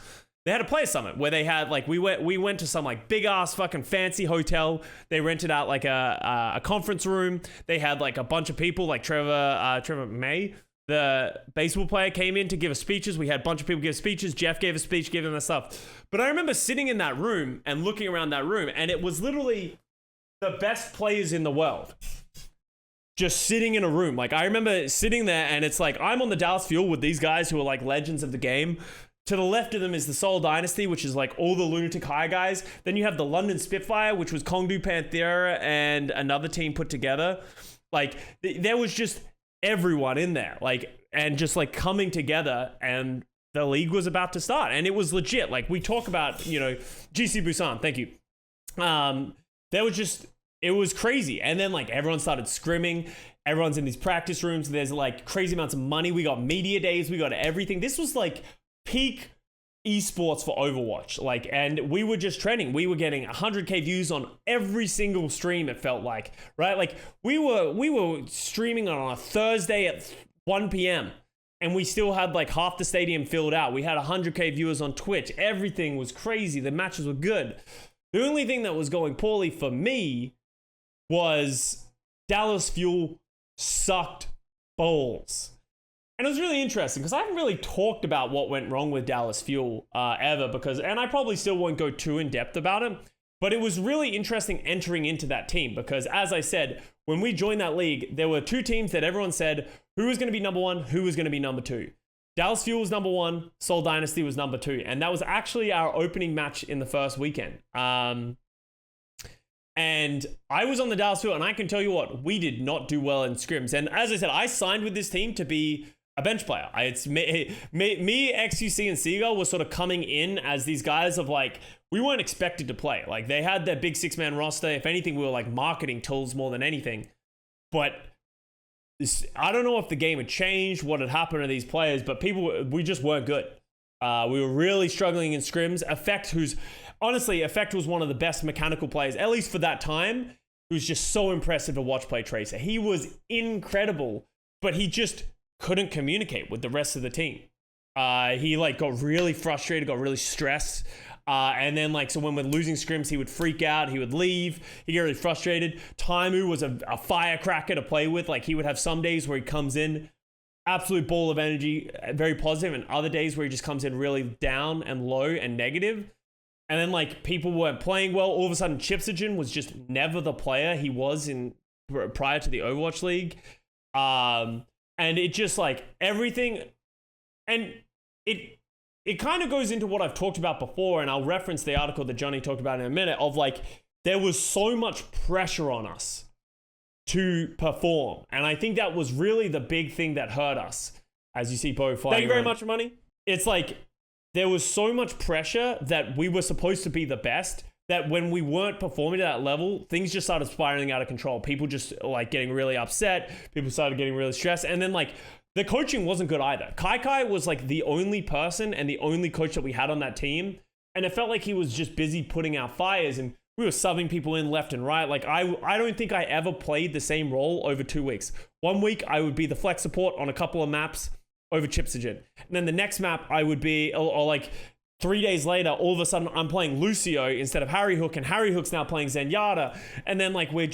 They had a player summit where they had like, we went to some like big ass fucking fancy hotel. They rented out like a conference room. They had like a bunch of people, like Trevor May, the baseball player, came in to give us speeches. We had a bunch of people give speeches. Jeff gave a speech, giving us stuff. But I remember sitting in that room and looking around that room, and it was literally the best players in the world just sitting in a room. Like, I remember sitting there, and it's like, I'm on the Dallas Fuel with these guys who are like legends of the game. To the left of them is the Seoul Dynasty, which is like all the Lunatic High guys. Then you have the London Spitfire, which was Kongdu Panthera and another team put together. Like, there was just everyone in there, like, and just like coming together, and the league was about to start, and it was legit. Like, we talk about, GC Busan, thank you. There was just, it was crazy. And then like everyone started scrimming. Everyone's in these practice rooms. There's like crazy amounts of money. We got media days. We got everything. This was like peak esports for Overwatch. Like, and we were just trending. We were getting 100K views on every single stream, it felt like, right? Like, we were streaming on a Thursday at 1 p.m. and we still had like half the stadium filled out. We had 100K viewers on Twitch. Everything was crazy. The matches were good. The only thing that was going poorly for me was Dallas Fuel sucked balls. And it was really interesting because I haven't really talked about what went wrong with Dallas Fuel ever, and I probably still won't go too in depth about it, but it was really interesting entering into that team because, as I said, when we joined that league, there were two teams that everyone said who was going to be number one, who was going to be number two. Dallas Fuel was number one, Seoul Dynasty was number two, and that was actually our opening match in the first weekend. And I was on the Dallas Fuel, and I can tell you what, we did not do well in scrims. And as I said, I signed with this team to be a bench player. It's me, XUC, and Seagull were sort of coming in as these guys of like, we weren't expected to play. Like, they had their big 6-man roster. If anything, we were like marketing tools more than anything. But I don't know if the game had changed, what had happened to these players, but we just weren't good. We were really struggling in scrims. Effect was one of the best mechanical players, at least for that time. It was just so impressive to watch play Tracer. He was incredible, but he just couldn't communicate with the rest of the team. He like got really frustrated, got really stressed. And then like, so when we're losing scrims, he would freak out, he would leave, he'd get really frustrated. Taimu was a firecracker to play with. Like, he would have some days where he comes in, absolute ball of energy, very positive, and other days where he just comes in really down and low and negative. And then like, people weren't playing well. All of a sudden, Chipsogen was just never the player he was in prior to the Overwatch League. And it just like everything, and it kind of goes into what I've talked about before, and I'll reference the article that Johnny talked about in a minute, of like, there was so much pressure on us to perform. And I think that was really the big thing that hurt us. As you see Bo flying. Thank you very much, Money. It's like, there was so much pressure that we were supposed to be the best, that when we weren't performing at that level, things just started spiraling out of control. People just like getting really upset. People started getting really stressed. And then like, the coaching wasn't good either. Kai was like the only person and the only coach that we had on that team. And it felt like he was just busy putting out fires, and we were subbing people in left and right. Like, I don't think I ever played the same role over 2 weeks. 1 week, I would be the flex support on a couple of maps over Chipsogen. And then the next map, I would be, or like 3 days later, all of a sudden I'm playing Lucio instead of Harry Hook, and Harry Hook's now playing Zenyatta. And then like we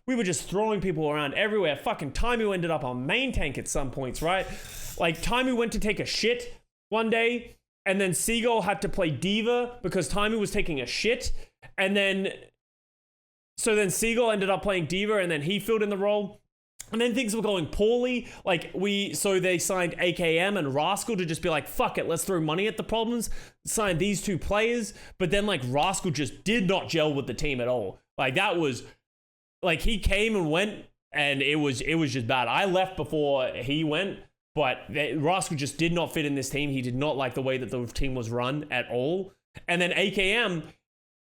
were just throwing people around everywhere. Fucking Taimu ended up on main tank at some points, right? Like Taimu went to take a shit one day, and then Seagull had to play Diva because Taimu was taking a shit. And then Seagull ended up playing Diva, and then he filled in the role. And then things were going poorly. So they signed AKM and Rascal to just be like, fuck it, let's throw money at the problems. Signed these two players. But then like Rascal just did not gel with the team at all. Like that was, like he came and went, and it was just bad. I left before he went, but Rascal just did not fit in this team. He did not like the way that the team was run at all. And then AKM,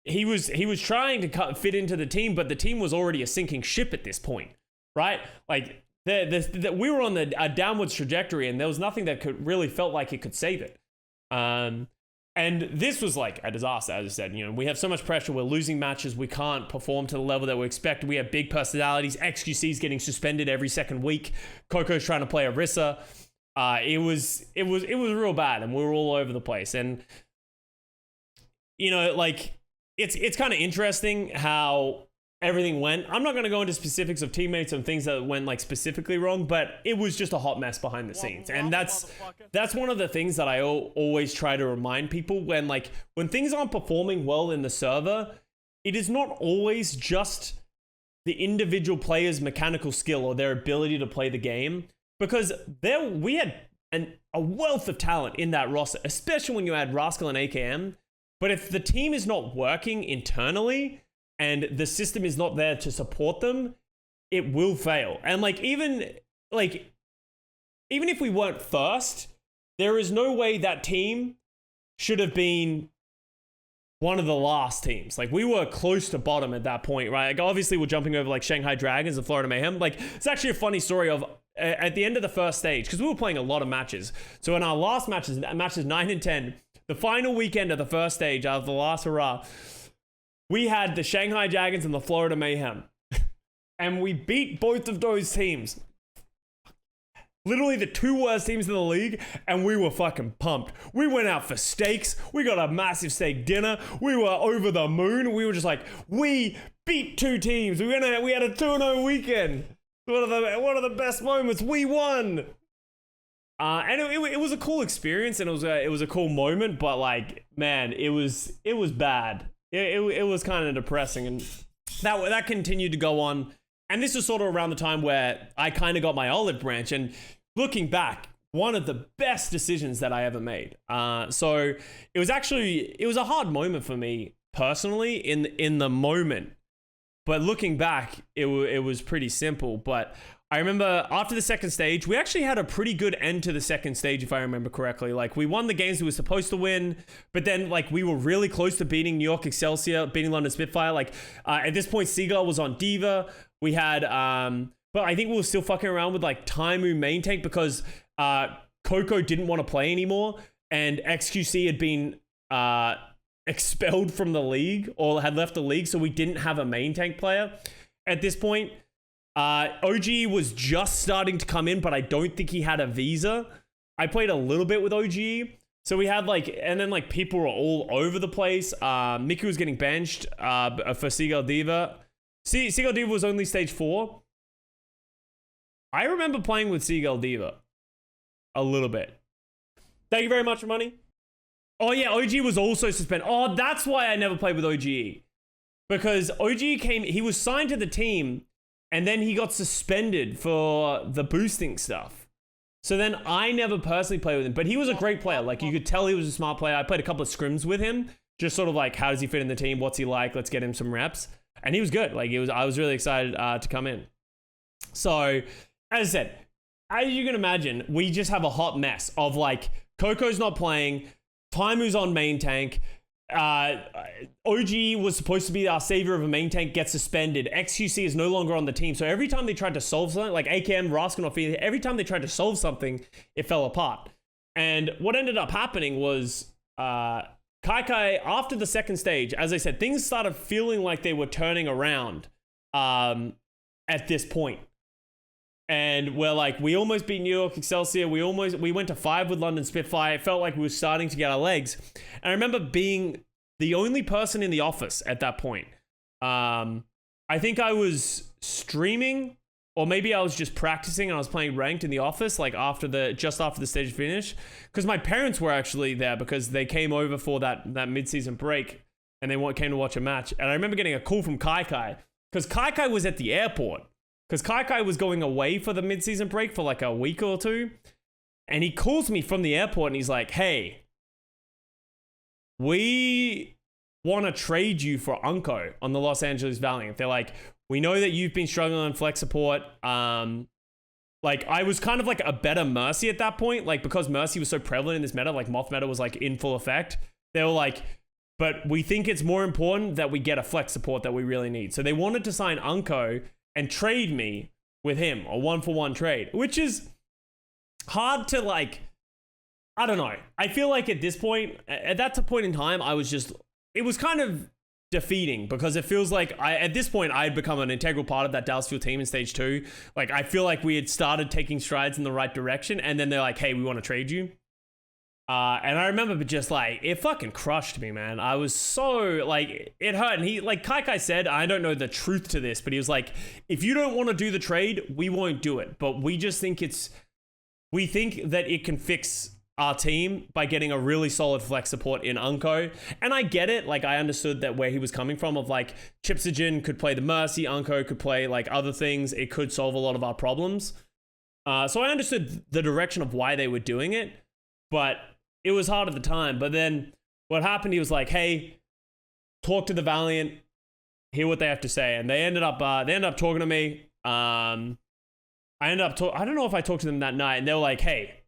he was trying to fit into the team, but the team was already a sinking ship at this point. Right? Like we were on a downwards trajectory, and there was nothing that could really felt like it could save it. And this was like a disaster, as I said. You know, we have so much pressure. We're losing matches. We can't perform to the level that we expect. We have big personalities. XQC's getting suspended every second week. Coco's trying to play Orisa. It was real bad, and we were all over the place. And you know, like it's kind of interesting how everything went. I'm not going to go into specifics of teammates and things that went like specifically wrong, but it was just a hot mess behind the scenes. And that's one of the things that I always try to remind people when things aren't performing well in the server, it is not always just the individual player's mechanical skill or their ability to play the game, because we had a wealth of talent in that roster, especially when you add Rascal and AKM. But if the team is not working internally, and the system is not there to support them, it will fail. And even if we weren't first, there is no way that team should have been one of the last teams. Like we were close to bottom at that point, right? Like obviously we're jumping over like Shanghai Dragons and Florida Mayhem. Like it's actually a funny story of at the end of the first stage, because we were playing a lot of matches. So in our last matches 9 and 10, the final weekend of the first stage of the last hurrah, we had the Shanghai Dragons and the Florida Mayhem. And we beat both of those teams. Literally the two worst teams in the league, and we were fucking pumped. We went out for steaks. We got a massive steak dinner. We were over the moon. We were just like, we beat two teams. We had a 2-0 weekend. One of the best moments. We won. And it was a cool experience, and it was a cool moment, but like, man, it was bad. It was kind of depressing, and that continued to go on. And this is sort of around the time where I kind of got my olive branch, and looking back, one of the best decisions that I ever made. So it was a hard moment for me personally in the moment, but looking back, it was pretty simple. But I remember after the second stage, we actually had a pretty good end to the second stage, if I remember correctly. Like we won the games we were supposed to win, but then like we were really close to beating New York Excelsior, beating London Spitfire. Like at this point, Seagull was on Diva. We had, but I think we were still fucking around with like Taimu main tank because Coco didn't want to play anymore, and XQC had been expelled from the league or had left the league, so we didn't have a main tank player at this point. OGE was just starting to come in, but I don't think he had a visa. I played a little bit with OGE. So we had and then people were all over the place. Mickey was getting benched for Seagull Diva. Seagull Diva was only stage 4. I remember playing with Seagull Diva a little bit. Thank you very much for money. Oh yeah, OGE was also suspended. Oh, that's why I never played with OGE. Because OGE he was signed to the team, and then he got suspended for the boosting stuff. So then I never personally played with him, but he was a great player. Like you could tell he was a smart player. I played a couple of scrims with him, just sort of like, how does he fit in the team? What's he like? Let's get him some reps. And he was good. I was really excited to come in. So as I said, as you can imagine, we just have a hot mess of Coco's not playing, Taimu's on main tank, OG was supposed to be our savior of a main tank, gets suspended. XQC is no longer on the team. So every time they tried to solve something, like AKM, Rascal, every time they tried to solve something, it fell apart. And what ended up happening was Kai after the second stage, as I said, things started feeling like they were turning around at this point. And we're like, we almost beat New York Excelsior. We went to 5 with London Spitfire. It felt like we were starting to get our legs. And I remember being the only person in the office at that point. I think I was streaming, or maybe I was just practicing and I was playing ranked in the office, like just after the stage finish. Because my parents were actually there because they came over for that mid-season break and they came to watch a match. And I remember getting a call from Kai because Kai was at the airport. Because Kai was going away for the mid-season break for like a week or two. And he calls me from the airport and he's like, hey, we want to trade you for Unko on the Los Angeles Valiant. They're like, we know that you've been struggling on flex support. Like I was kind of like a better Mercy at that point. Like because Mercy was so prevalent in this meta, like Moth meta was like in full effect. They were like, but we think it's more important that we get a flex support that we really need. So they wanted to sign Unko and trade me with him, a 1-for-1 trade, which is hard to like, I don't know. I feel like at this point, at that point in time, it was kind of defeating because it feels like at this point, I had become an integral part of that Dallas Fuel team in stage 2. Like, I feel like we had started taking strides in the right direction. And then they're like, hey, we want to trade you. And I remember just like, it fucking crushed me, man. I was so like, it hurt. And he, like Kai said, I don't know the truth to this, but he was like, if you don't want to do the trade, we won't do it. But we just think we think that it can fix our team by getting a really solid flex support in Unko. And I get it. Like I understood that where he was coming from of like Chipsogen could play the Mercy, Unko could play like other things. It could solve a lot of our problems. So I understood the direction of why they were doing it, but it was hard at the time. But then what happened, he was like, hey, talk to the Valiant, hear what they have to say. And they ended up talking to me. I don't know if I talked to them that night, and they were like, hey,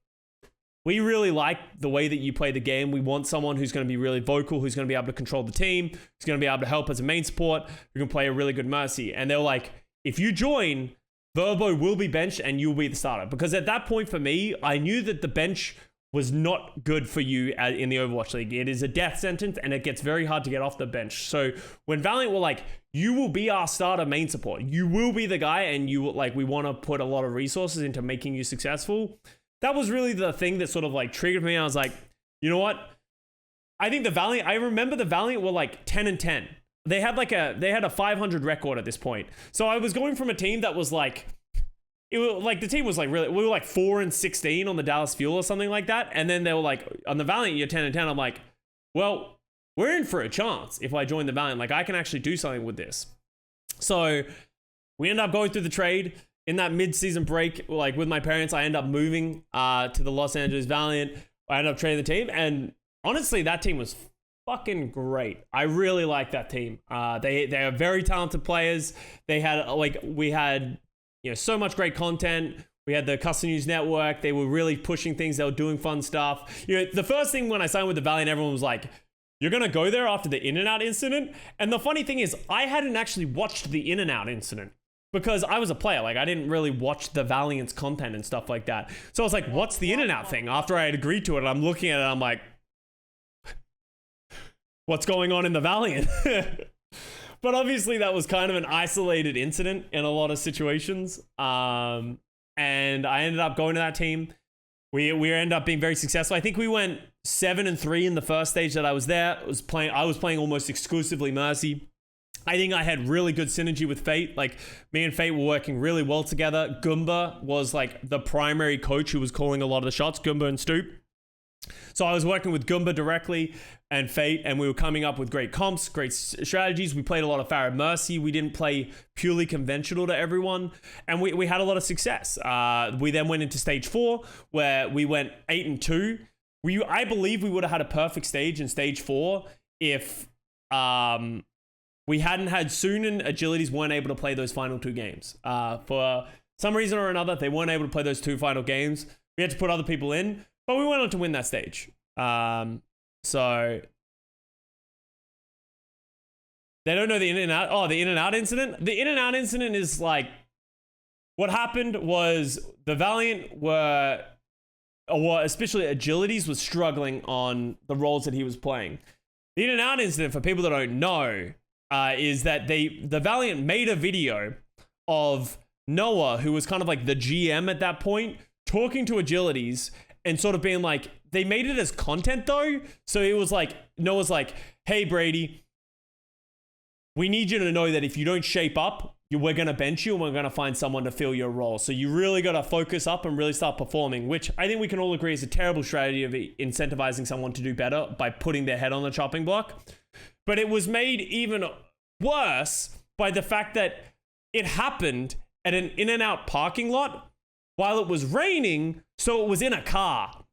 we really like the way that you play the game. We want someone who's going to be really vocal, who's going to be able to control the team, who's going to be able to help as a main support, who can play a really good Mercy. And they were like, if you join, Verbo will be benched and you'll be the starter. Because at that point for me, I knew that the bench was not good for you in the Overwatch League. It is a death sentence and it gets very hard to get off the bench. So when Valiant were like, you will be our starter main support, you will be the guy, and you like, we want to put a lot of resources into making you successful. That was really the thing that sort of like triggered me. I was like, you know what? I think I remember the Valiant were like 10-10. They had a 500 record at this point. So I was going from a team that was like, the team was like really, we were like 4-16 on the Dallas Fuel or something like that. And then they were like, on the Valiant, you're 10-10. I'm like, well, we're in for a chance if I join the Valiant. Like, I can actually do something with this. So we end up going through the trade. In that mid-season break, like with my parents, I end up moving to the Los Angeles Valiant. I end up trading the team. And honestly, that team was fucking great. I really like that team. They are very talented players. We had so much great content. We had the Custa News Network. They were really pushing things. They were doing fun stuff. The first thing when I signed with the Valiant, everyone was like, you're going to go there after the In-N-Out incident? And the funny thing is, I hadn't actually watched the In-N-Out incident because I was a player. Like, I didn't really watch the Valiant's content and stuff like that. So I was like, what's the In-N-Out thing? After I had agreed to it, I'm looking at it, I'm like, what's going on in the Valiant? But obviously that was kind of an isolated incident in a lot of situations. And I ended up going to that team. We ended up being very successful. I think we went 7-3 in the first stage that I was there. I was playing almost exclusively Mercy. I think I had really good synergy with Fate. Like, me and Fate were working really well together. Goomba was like the primary coach who was calling a lot of the shots, Goomba and Stoop. So I was working with Goomba directly and Fate, and we were coming up with great comps, great strategies. We played a lot of Farad Mercy. We didn't play purely conventional to everyone, and we had a lot of success. We then went into stage 4, where we went 8-2. I believe we would have had a perfect stage in stage 4 if we hadn't had Soon and Agilities weren't able to play those final 2 games. For some reason or another, they weren't able to play those 2 final games. We had to put other people in. But we went on to win that stage. So they don't know the In-N-Out. Oh, the In-N-Out incident? The In-N-Out incident is like, what happened was the Valiant especially Agilities, was struggling on the roles that he was playing. The In-N-Out incident, for people that don't know, is that the Valiant made a video of Noah, who was kind of like the GM at that point, talking to Agilities and sort of being like, they made it as content though. So it was like, Noah's like, hey, Brady, we need you to know that if you don't shape up, we're going to bench you and we're going to find someone to fill your role. So you really got to focus up and really start performing, which I think we can all agree is a terrible strategy of incentivizing someone to do better by putting their head on the chopping block. But it was made even worse by the fact that it happened at an In-N-Out parking lot while it was raining, so it was in a car.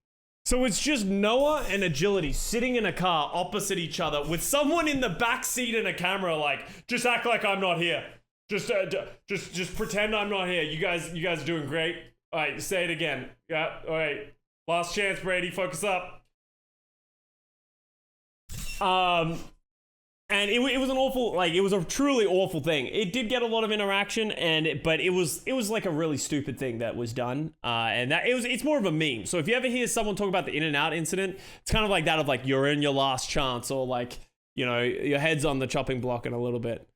So it's just Noah and Agility sitting in a car opposite each other with someone in the back seat and a camera like, just act like I'm not here. Just pretend I'm not here. You guys are doing great. All right, say it again. Yeah, all right. Last chance, Brady. Focus up. And it was an awful, like, it was a truly awful thing. It did get a lot of interaction, but it was like a really stupid thing that was done. And that it's more of a meme. So if you ever hear someone talk about the In-N-Out incident, it's kind of like that of like, you're in your last chance, or like, you know, your head's on the chopping block in a little bit.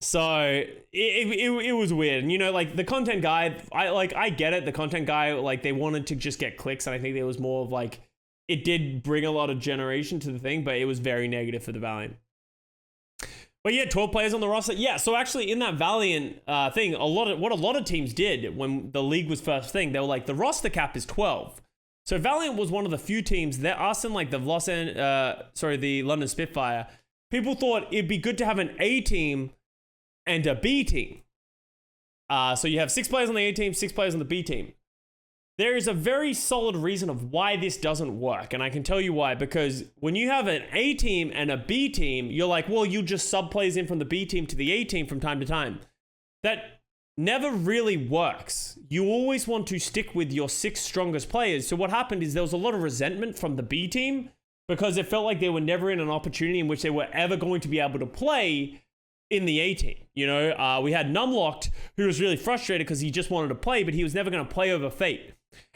So it was weird. And, you know, like the content guy, I get it. The content guy, like, they wanted to just get clicks. And I think there was more of like, it did bring a lot of generation to the thing, but it was very negative for the Valiant. But yeah, 12 players on the roster. Yeah, so actually in that Valiant thing, what a lot of teams did when the league was first thing, they were like, the roster cap is 12. So Valiant was one of the few teams that us and like the the London Spitfire, people thought it'd be good to have an A team and a B team. So you have 6 players on the A team, 6 players on the B team. There is a very solid reason of why this doesn't work, and I can tell you why. Because when you have an A team and a B team, you're like, well, you just sub plays in from the B team to the A team from time to time. That never really works. You always want to stick with your 6 strongest players. So what happened is there was a lot of resentment from the B team because it felt like they were never in an opportunity in which they were ever going to be able to play in the A team. You know, we had Numlocked, who was really frustrated because he just wanted to play, but he was never going to play over Fate.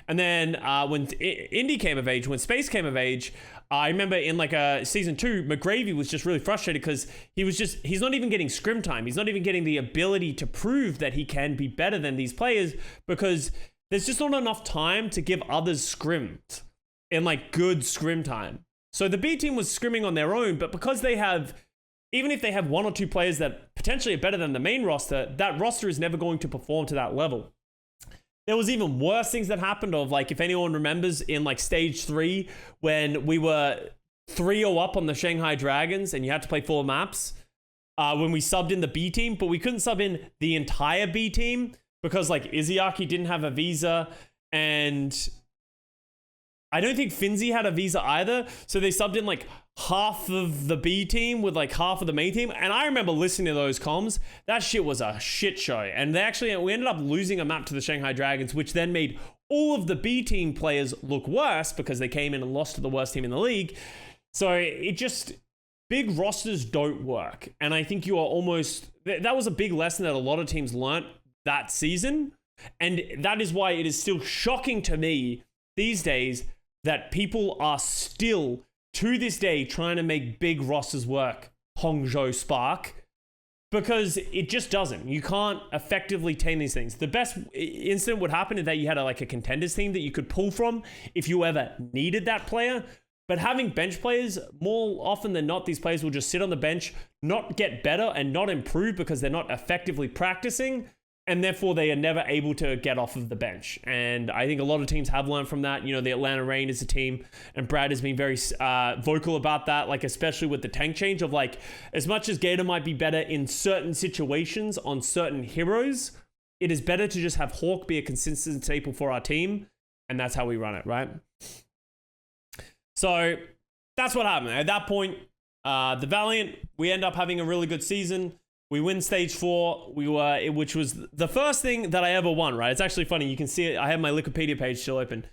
And then when Indy came of age, when Space came of age, I remember in like season 2, McGravy was just really frustrated because he's not even getting scrim time. He's not even getting the ability to prove that he can be better than these players because there's just not enough time to give others scrims in like good scrim time. So the B team was scrimming on their own, but because they have, even if they have 1 or 2 players that potentially are better than the main roster, that roster is never going to perform to that level. There was even worse things that happened of like, if anyone remembers in like stage 3, when we were 3-0 up on the Shanghai Dragons and you had to play 4 maps, when we subbed in the B team, but we couldn't sub in the entire B team because like Izzyaki didn't have a visa and I don't think Finzi had a visa either. So they subbed in like half of the B team with like half of the main team. And I remember listening to those comms. That shit was a shit show. And we ended up losing a map to the Shanghai Dragons, which then made all of the B team players look worse because they came in and lost to the worst team in the league. So big rosters don't work. And I think you are that was a big lesson that a lot of teams learnt that season. And that is why it is still shocking to me these days that people are still, to this day, trying to make big rosters work, Hongzhou Spark, because it just doesn't. You can't effectively tame these things. The best incident would happen is that you had a contenders team that you could pull from if you ever needed that player. But having bench players, more often than not, these players will just sit on the bench, not get better and not improve because they're not effectively practicing. And therefore, they are never able to get off of the bench. And I think a lot of teams have learned from that. You know, the Atlanta Reign is a team, and Brad has been very vocal about that, like especially with the tank change of like, as much as Gator might be better in certain situations on certain heroes, it is better to just have Hawk be a consistent staple for our team. And that's how we run it, right? So that's what happened. At that point, the Valiant, we end up having a really good season. We win stage 4, which was the first thing that I ever won, right? It's actually funny. You can see it. I have my Wikipedia page still open.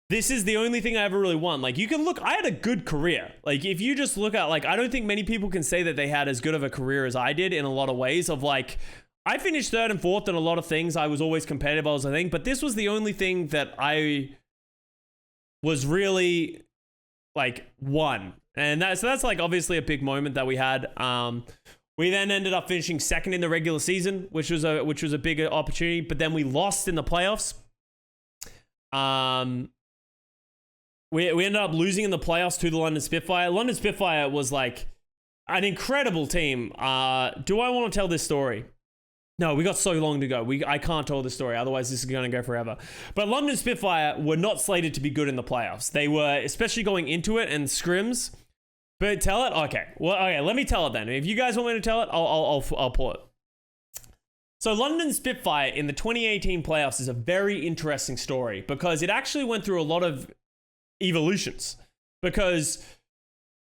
This is the only thing I ever really won. Like, you can look, I had a good career. Like, if you just look at, like, I don't think many people can say that they had as good of a career as I did in a lot of ways of, like, I finished 3rd and 4th in a lot of things. I was always competitive, I think. But this was the only thing that I was really, like, won. And that's like, obviously a big moment that we had. We then ended up finishing second in the regular season, which was a big opportunity. But then we lost in the playoffs. We ended up losing in the playoffs to the London Spitfire. London Spitfire was like an incredible team. Do I want to tell this story? No, we got so long to go. I can't tell the story. Otherwise, this is going to go forever. But London Spitfire were not slated to be good in the playoffs. They were, especially going into it and scrims. But tell it? Okay. Well, okay, let me tell it then. If you guys want me to tell it, I'll pull it. So London Spitfire in the 2018 playoffs is a very interesting story because it actually went through a lot of evolutions. Because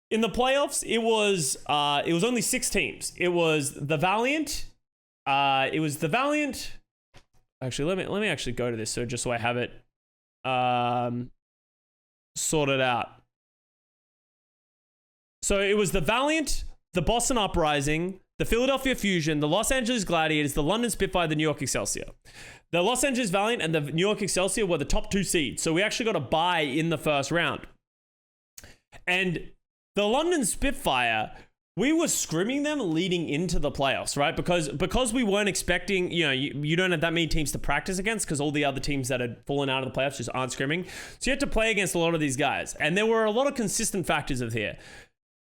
in the playoffs, it was only 6 teams. It was the Valiant. Actually, let me actually go to this so I have it sorted out. So it was the Valiant, the Boston Uprising, the Philadelphia Fusion, the Los Angeles Gladiators, the London Spitfire, the New York Excelsior. The Los Angeles Valiant and the New York Excelsior were the top 2 seeds. So we actually got a bye in the first round. And the London Spitfire, we were scrimming them leading into the playoffs, right? Because we weren't expecting, you don't have that many teams to practice against because all the other teams that had fallen out of the playoffs just aren't scrimming. So you had to play against a lot of these guys. And there were a lot of consistent factors of here.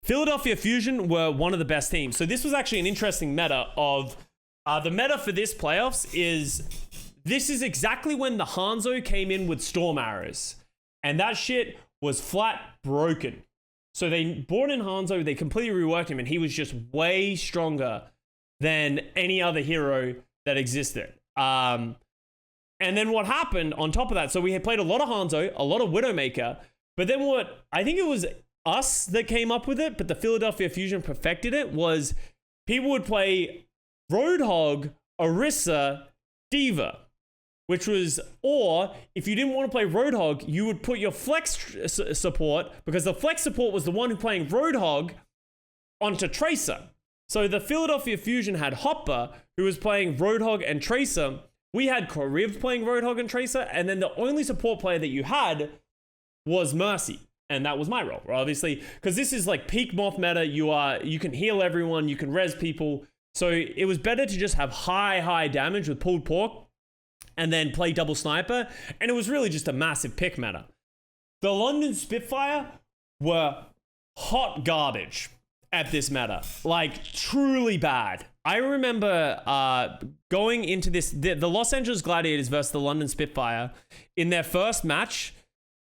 Philadelphia Fusion were one of the best teams. So this was actually an interesting meta of, the meta for this playoffs is, this is exactly when the Hanzo came in with Storm Arrows. And that shit was flat broken. So they brought in Hanzo, they completely reworked him, and he was just way stronger than any other hero that existed. And then what happened on top of that, so we had played a lot of Hanzo, a lot of Widowmaker, but then what, I think it was us that came up with it, but the Philadelphia Fusion perfected it, was people would play Roadhog, Orisa, Diva. Which was, or if you didn't want to play Roadhog, you would put your flex support, because the flex support was the one who playing Roadhog, onto Tracer. So the Philadelphia Fusion had Hopper, who was playing Roadhog and Tracer. We had Koriv playing Roadhog and Tracer, and then the only support player that you had was Mercy. And that was my role, obviously, because this is like peak Moth meta. You can heal everyone, you can res people. So it was better to just have high damage with pulled pork, and then play double sniper, and it was really just a massive pick meta. The London Spitfire were hot garbage at this meta, like truly bad. I remember going into this, the Los Angeles Gladiators versus the London Spitfire in their first match.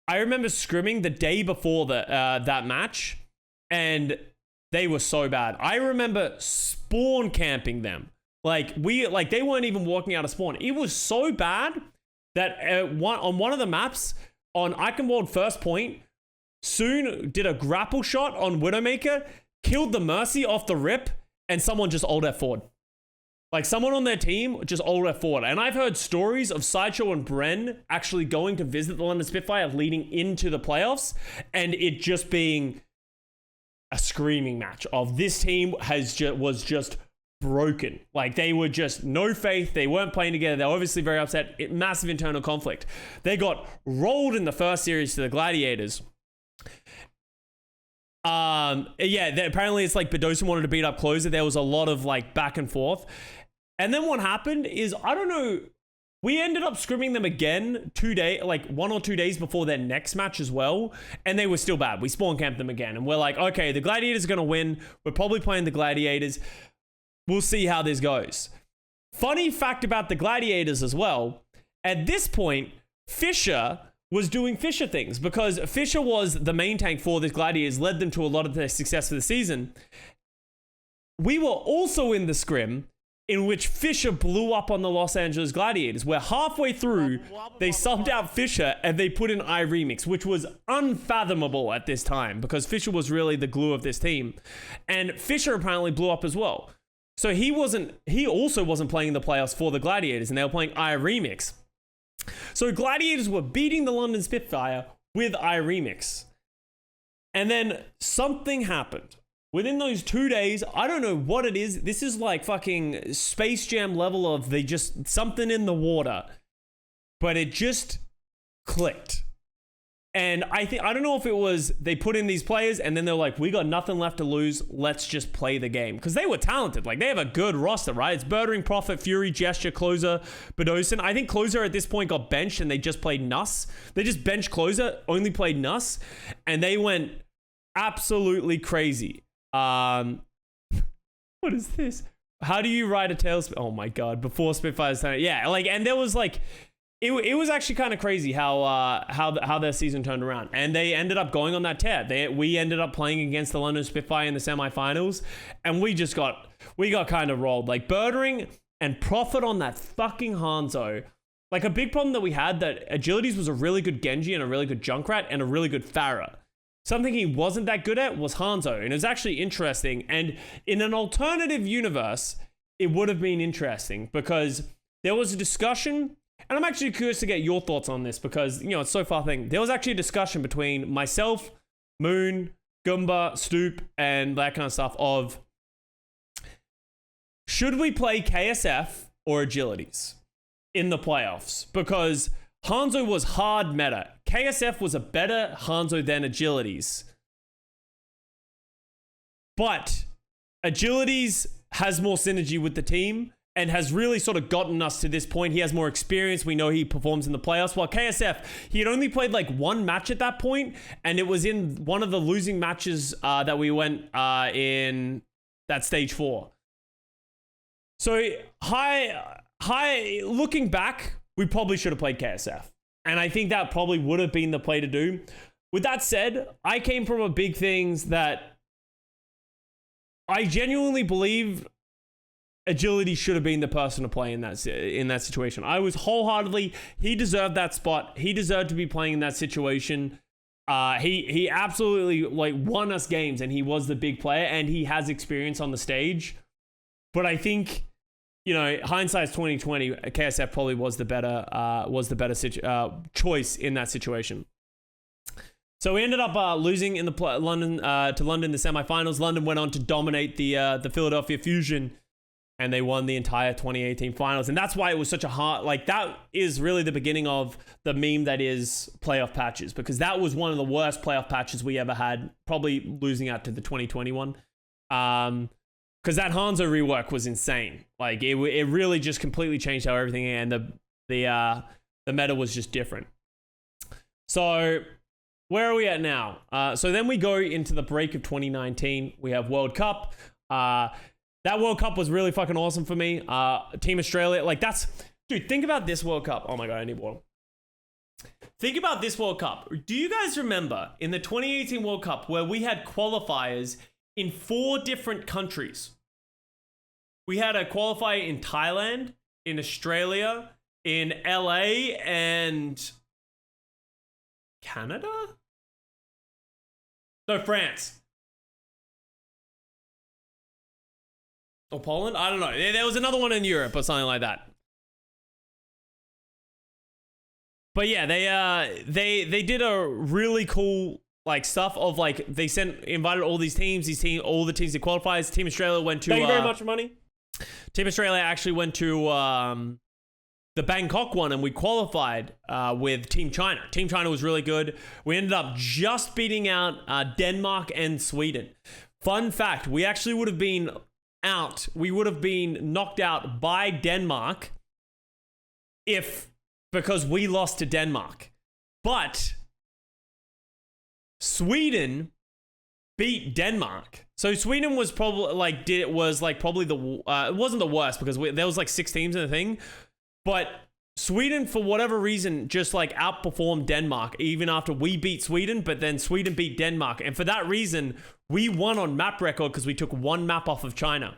I remember scrimming the day before that match, and they were so bad. I remember spawn camping them. They weren't even walking out of spawn. It was so bad that on one of the maps, on Eichenwald first point, Soon did a grapple shot on Widowmaker, killed the Mercy off the rip, and someone just ult F forward. Like, someone on their team just ult F forward. And I've heard stories of Sideshow and Bren actually going to visit the London Spitfire leading into the playoffs, and it just being a screaming match of this team was just broken. Like, they were just no faith. They weren't playing together. They're obviously very upset. Massive internal conflict. They got rolled in the first series to the Gladiators. Apparently it's like Bedosa wanted to beat up Closer. There was a lot of like back and forth. And then what happened is, I don't know, we ended up scrimming them again 1 or 2 days before their next match as well. And they were still bad. We spawn camped them again. And we're like, okay, the Gladiators are going to win. We're probably playing the Gladiators. We'll see how this goes. Funny fact about the Gladiators as well. At this point, Fisher was doing Fisher things, because Fisher was the main tank for the Gladiators, led them to a lot of their success for the season. We were also in the scrim in which Fisher blew up on the Los Angeles Gladiators, where halfway through, they subbed out Fisher and they put in iRemix, which was unfathomable at this time, because Fisher was really the glue of this team. And Fisher apparently blew up as well. So he also wasn't playing in the playoffs for the Gladiators, and they were playing iRemix. So Gladiators were beating the London Spitfire with iRemix. And then something happened. Within those 2 days, I don't know what it is. This is like fucking Space Jam level of something in the water. But it just clicked. And I don't know if it was they put in these players and then they're like, we got nothing left to lose. Let's just play the game. Because they were talented. Like, they have a good roster, right? It's Birdring, Prophet, Fury, Gesture, Closer, Bedosin. I think Closer at this point got benched and they just played Nuss. They just benched Closer, only played Nuss. And they went absolutely crazy. What is this? How do you ride a tailspin? Oh my God. Before Spitfire's time. Yeah, like, and there was like, it was actually kind of crazy how their season turned around, and they ended up going on that tear. We ended up playing against the London Spitfire in the semifinals, and we got kind of rolled. Like Birdring and Prophet on that fucking Hanzo. Like a big problem that we had that Agilities was a really good Genji and a really good Junkrat and a really good Pharah. Something he wasn't that good at was Hanzo, and it was actually interesting. And in an alternative universe, it would have been interesting because there was a discussion. And I'm actually curious to get your thoughts on this because, you know, it's so far thing. There was actually a discussion between myself, Moon, Goomba, Stoop, and that kind of stuff of should we play KSF or Agilities in the playoffs? Because Hanzo was hard meta. KSF was a better Hanzo than Agilities. But Agilities has more synergy with the team and has really sort of gotten us to this point. He has more experience. We know he performs in the playoffs. While KSF, he had only played like one match at that point, and it was in one of the losing matches that we went in that stage 4. So looking back, we probably should have played KSF. And I think that probably would have been the play to do. With that said, I came from a big things that I genuinely believe Agility should have been the person to play in that situation. I was wholeheartedly, he deserved that spot. He deserved to be playing in that situation. He absolutely like won us games, and he was the big player, and he has experience on the stage. But I think, you know, hindsight's 2020. KSF probably was the better choice in that situation. So we ended up losing in the London in the semifinals. London went on to dominate the Philadelphia Fusion, and they won the entire 2018 finals. And that's why it was such a hard, like, that is really the beginning of the meme that is playoff patches, because that was one of the worst playoff patches we ever had, probably losing out to the 2021. Because that Hanzo rework was insane. Like, it really just completely changed how everything, and the meta was just different. So where are we at now? So then we go into the break of 2019. We have World Cup. That World Cup was really fucking awesome for me. Team Australia, like dude, think about this World Cup. Oh my God, I need water. Think about this World Cup. Do you guys remember in the 2018 World Cup where we had qualifiers in 4 different countries? We had a qualifier in Thailand, in Australia, in LA, and Canada? No, France. Or Poland? I don't know. There was another one in Europe or something like that. But yeah, they did a really cool like stuff of like they invited all these teams, all the teams that qualifies. Team Australia went to. Thank you very much, money. Team Australia actually went to the Bangkok one, and we qualified with Team China. Team China was really good. We ended up just beating out Denmark and Sweden. Fun fact: we actually would have been out. We would have been knocked out by Denmark because we lost to Denmark. But Sweden beat Denmark. So Sweden was probably it wasn't the worst because there was like 6 teams in the thing, but Sweden, for whatever reason, just like outperformed Denmark even after we beat Sweden, but then Sweden beat Denmark. And for that reason, we won on map record because we took 1 map off of China.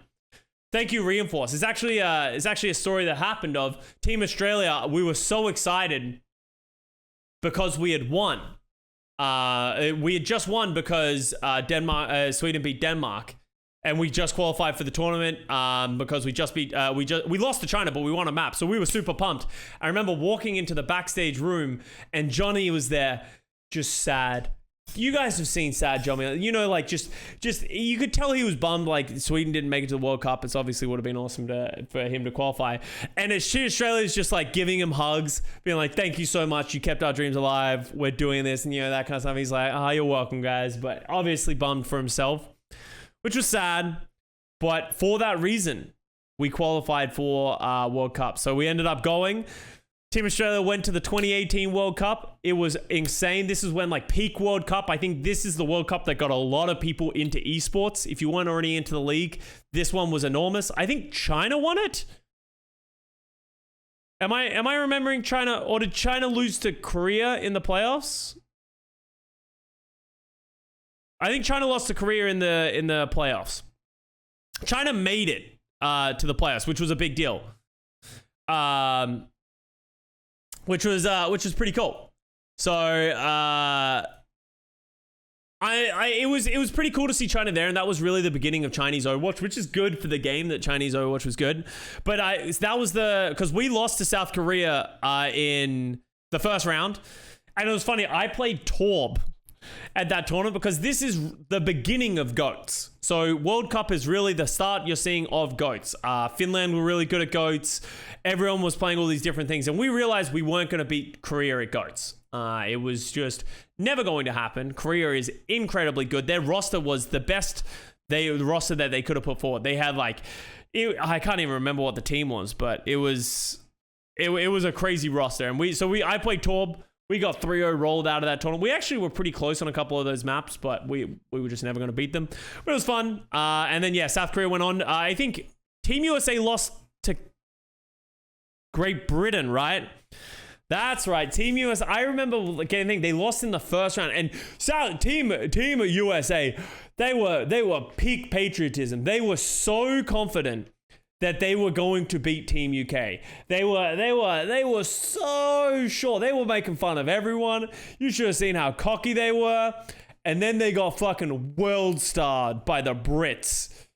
Thank you, Reinforce. It's actually a story that happened of Team Australia. We were so excited because we had won. We had just won because Sweden beat Denmark, and we just qualified for the tournament because we lost to China, but we won a map, so we were super pumped. I remember walking into the backstage room, and Johnny was there, just sad, you guys have seen Sad Jomi. You know, like just you could tell he was bummed. Like Sweden didn't make it to the World Cup. It's obviously would have been awesome for him to qualify. And Australia's just like giving him hugs, being like, "Thank you so much. You kept our dreams alive. We're doing this," and you know that kind of stuff. He's like, "Oh, you're welcome, guys." But obviously bummed for himself, which was sad. But for that reason, we qualified for World Cup. So we ended up going. Team Australia went to the 2018 World Cup. It was insane. This is when like peak World Cup. I think this is the World Cup that got a lot of people into esports. If you weren't already into the league, this one was enormous. I think China won it. Am I remembering China, or did China lose to Korea in the playoffs? I think China lost to Korea in the playoffs. China made it to the playoffs, which was a big deal. Which was pretty cool. So it was pretty cool to see China there, and that was really the beginning of Chinese Overwatch, which is good for the game that Chinese Overwatch was good. But that was because we lost to South Korea in the first round, and it was funny. I played Torb at that tournament because this is the beginning of GOATs. So World Cup is really the start you're seeing of GOATs. Finland were really good at GOATs. Everyone was playing all these different things, and we realized we weren't going to beat Korea at GOATs. It was just never going to happen. Korea is incredibly good. Their roster was the best the roster that they could have put forward. They had I can't even remember what the team was, but it was a crazy roster. And I played Torb. We got 3-0 rolled out of that tournament. We actually were pretty close on a couple of those maps, but we were just never going to beat them. But it was fun. And then, yeah, South Korea went on. I think Team USA lost to Great Britain, right? That's right. Team USA. I remember getting they lost in the first round. And Team USA, they were peak patriotism. They were so confident that they were going to beat Team UK. They were so sure. They were making fun of everyone. You should have seen how cocky they were. And then they got fucking world starred by the Brits.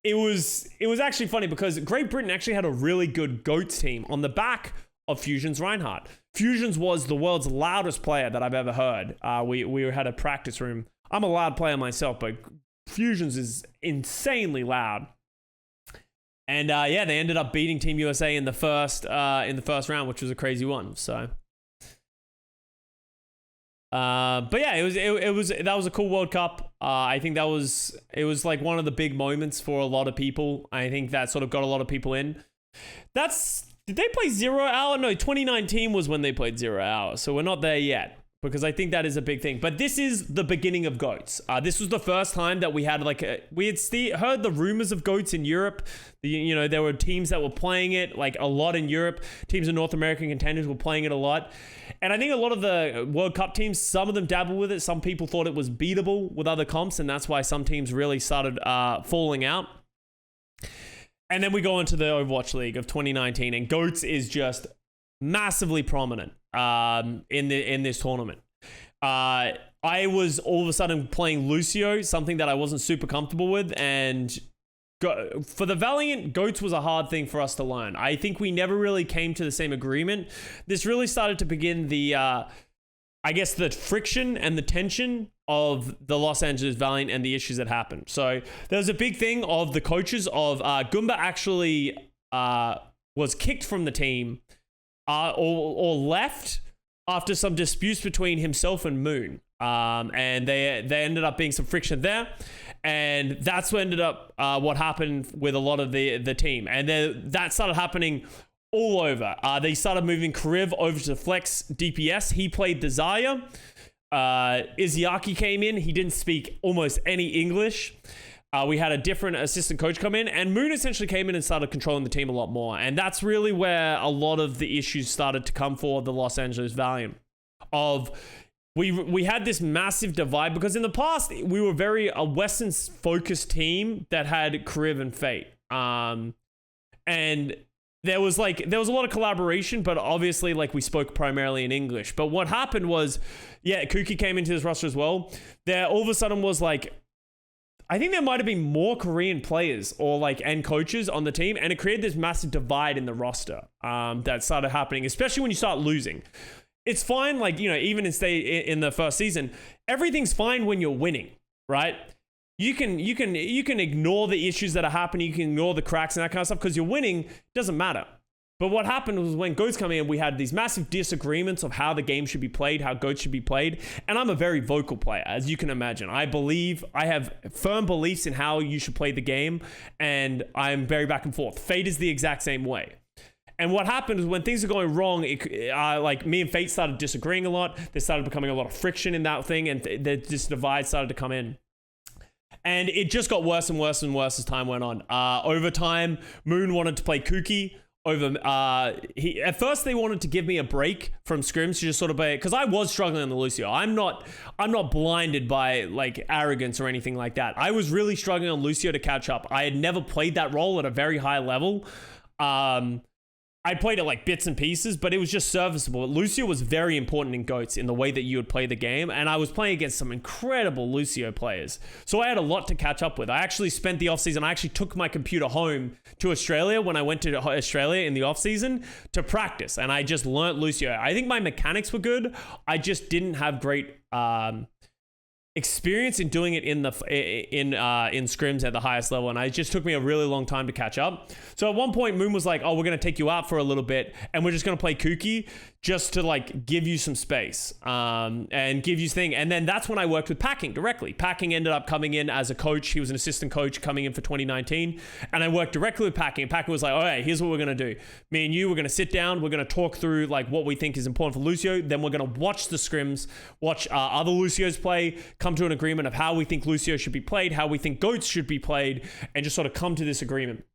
It was actually funny because Great Britain actually had a really good GOATs team on the back of Fusion's Reinhardt. Fusion's was the world's loudest player that I've ever heard. We had a practice room. I'm a loud player myself, but Fusion's is insanely loud. And yeah, they ended up beating Team USA in the first round, which was a crazy one. So but yeah, that was a cool World Cup. I think it was like one of the big moments for a lot of people. I think that sort of got a lot of people in. Did they play 0 Hour? No, 2019 was when they played 0 Hour. So we're not there yet, because I think that is a big thing. But this is the beginning of GOATs. This was the first time that we had heard the rumors of GOATs in Europe. There were teams that were playing it like a lot in Europe. Teams in North American contenders were playing it a lot. And I think a lot of the World Cup teams, some of them dabbled with it. Some people thought it was beatable with other comps, and that's why some teams really started falling out. And then we go into the Overwatch League of 2019, and GOATs is just massively prominent in this tournament. I was all of a sudden playing Lucio, something that I wasn't super comfortable with, and for the Valiant, GOATs was a hard thing for us to learn. I think we never really came to the same agreement. This really started to begin the friction and the tension of the Los Angeles Valiant and the issues that happened. So there was a big thing of the coaches of Goomba actually was kicked from the team or left after some disputes between himself and Moon. And they ended up being some friction there. And that's what ended up what happened with a lot of the team. And then that started happening all over. They started moving Kriv over to Flex DPS. He played the Zarya. Izayaki came in. He didn't speak almost any English. We had a different assistant coach come in, and Moon essentially came in and started controlling the team a lot more. And that's really where a lot of the issues started to come for the Los Angeles Valiant. We had this massive divide because in the past we were a Western focused team that had Kriv and Fate. And there was a lot of collaboration, but obviously we spoke primarily in English. But what happened was, Kuki came into this roster as well. There all of a sudden was I think there might have been more Korean players and coaches on the team, and it created this massive divide in the roster that started happening, especially when you start losing. it's fine. Like, even in the first season, everything's fine when you're winning, right? You can ignore the issues that are happening. You can ignore the cracks and that kind of stuff because you're winning. It doesn't matter. But what happened was when GOATs come in, we had these massive disagreements of how the game should be played, how GOATs should be played. And I'm a very vocal player, as you can imagine. I have firm beliefs in how you should play the game, and I'm very back and forth. Fate is the exact same way. And what happened is when things are going wrong, like me and Fate started disagreeing a lot. There started becoming a lot of friction in that thing, and this divide started to come in. And it just got worse and worse and worse as time went on. Over time, Moon wanted to play Kooky. At first they wanted to give me a break from scrims to just sort of play, because I was struggling on the Lucio. I'm not blinded by like arrogance or anything like that. I was really struggling on Lucio to catch up. I had never played that role at a very high level. I played it like bits and pieces, but it was just serviceable. Lucio was very important in GOATs in the way that you would play the game, and I was playing against some incredible Lucio players. So I had a lot to catch up with. I actually spent the offseason, I actually took my computer home to Australia when I went to Australia in the offseason to practice, and I just learnt Lucio. I think my mechanics were good. I just didn't have great experience in doing it in scrims at the highest level, and it just took me a really long time to catch up. So at one point Moon was like, oh, we're going to take you out for a little bit and we're just going to play Kooky just to like give you some space and give you thing. And then that's when I worked with Packing directly. Packing ended up coming in as a coach. He was an assistant coach coming in for 2019, and I worked directly with Packing. Packing was like, all right, here's what we're going to do. Me and you, we're going to sit down, we're going to talk through like what we think is important for Lucio, then we're going to watch the scrims, watch other Lucios play, come to an agreement of how we think Lucio should be played, how we think GOATs should be played, and just sort of come to this agreement.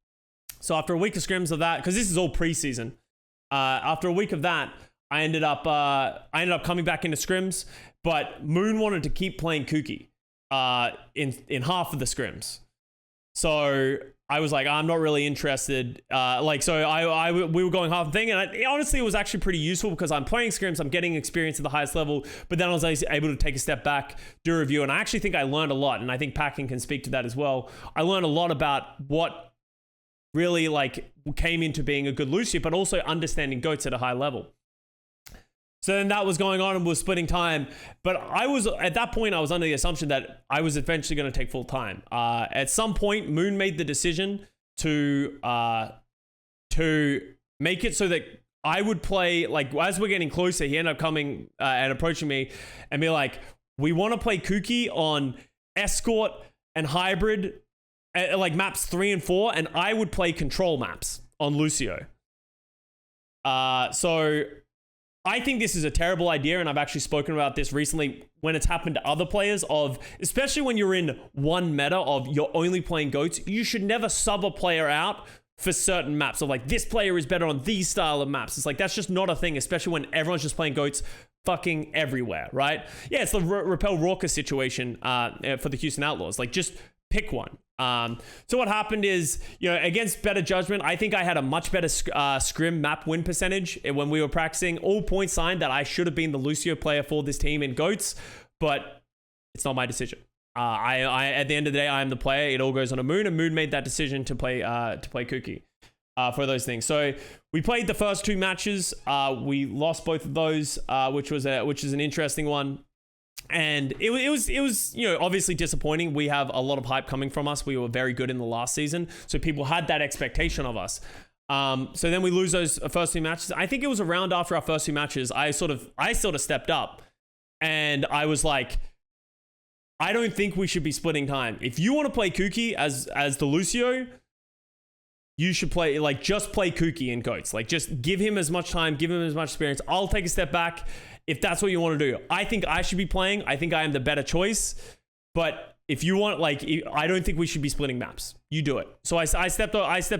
So after a week of scrims of that, because this is all preseason, after a week of that, I ended up coming back into scrims, but Moon wanted to keep playing Kooky in half of the scrims. So I was like, I'm not really interested. We were going half the thing, and honestly, it was actually pretty useful because I'm playing scrims, I'm getting experience at the highest level, but then I was able to take a step back, do a review, and I actually think I learned a lot, and I think Packing can speak to that as well. I learned a lot about what really like came into being a good Lucio, but also understanding GOATs at a high level. So then that was going on and we were splitting time. But at that point, I was under the assumption that I was eventually going to take full time. At some point, Moon made the decision to make it so that I would play, like as we're getting closer, he ended up coming and approaching me and be like, we want to play Kooky on Escort and Hybrid, like maps 3 and 4, and I would play Control maps on Lucio. So I think this is a terrible idea, and I've actually spoken about this recently when it's happened to other players especially when you're in one meta of you're only playing GOATs, you should never sub a player out for certain maps of like, this player is better on these style of maps. It's like, that's just not a thing, especially when everyone's just playing GOATs fucking everywhere, right? Yeah, it's the Repel Raucus situation for the Houston Outlaws. Like, just pick one. So what happened is, against better judgment, I think I had a much better scrim map win percentage when we were practicing. All points signed that I should have been the Lucio player for this team in GOATs, but it's not my decision. I at the end of the day, I am the player. It all goes on a Moon, and Moon made that decision to play Kooky for those things. So we played the first 2 matches. We lost both of those, which is an interesting one. And it was obviously disappointing. We have a lot of hype coming from us. We were very good in the last season, so people had that expectation of us. So then we lose those first 2 matches. I think it was around after our first 2 matches, I sort of stepped up, and I was like, I don't think we should be splitting time. If you want to play Kooky as the Lucio, you should play Kooky in GOATs. Like, just give him as much time, give him as much experience. I'll take a step back if that's what you want to do. I think I should be playing. I think I am the better choice. But if you want, I don't think we should be splitting maps. You do it. So I stepped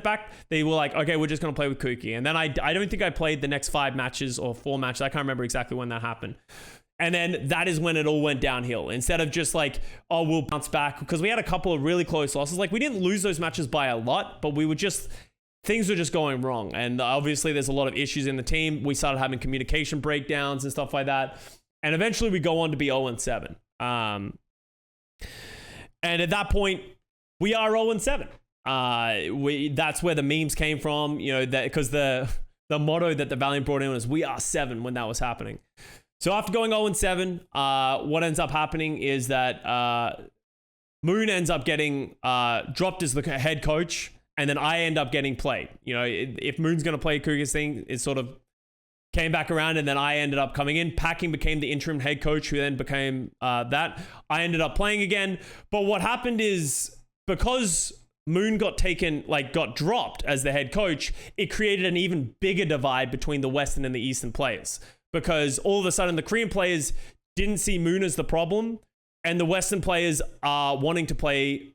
back. They were like, okay, we're just going to play with Kooky. And then I don't think I played the next 5 matches or 4 matches. I can't remember exactly when that happened. And then that is when it all went downhill. Instead of just like, oh, we'll bounce back. Because we had a couple of really close losses. Like, we didn't lose those matches by a lot, but things were just going wrong. And obviously there's a lot of issues in the team. We started having communication breakdowns and stuff like that. And eventually we go on to be 0-7. And at that point, we are 0-7. That's where the memes came from, because the motto that the Valiant brought in was "We are 7" when that was happening. So after going 0-7, what ends up happening is that Moon ends up getting dropped as the head coach, and then I end up getting played. You know, if Moon's going to play Cougar's thing, it sort of came back around, and then I ended up coming in. Packing became the interim head coach, who then became that. I ended up playing again. But what happened is, because Moon got dropped as the head coach, it created an even bigger divide between the Western and the Eastern players. Because all of a sudden, the Korean players didn't see Moon as the problem, and the Western players are wanting to play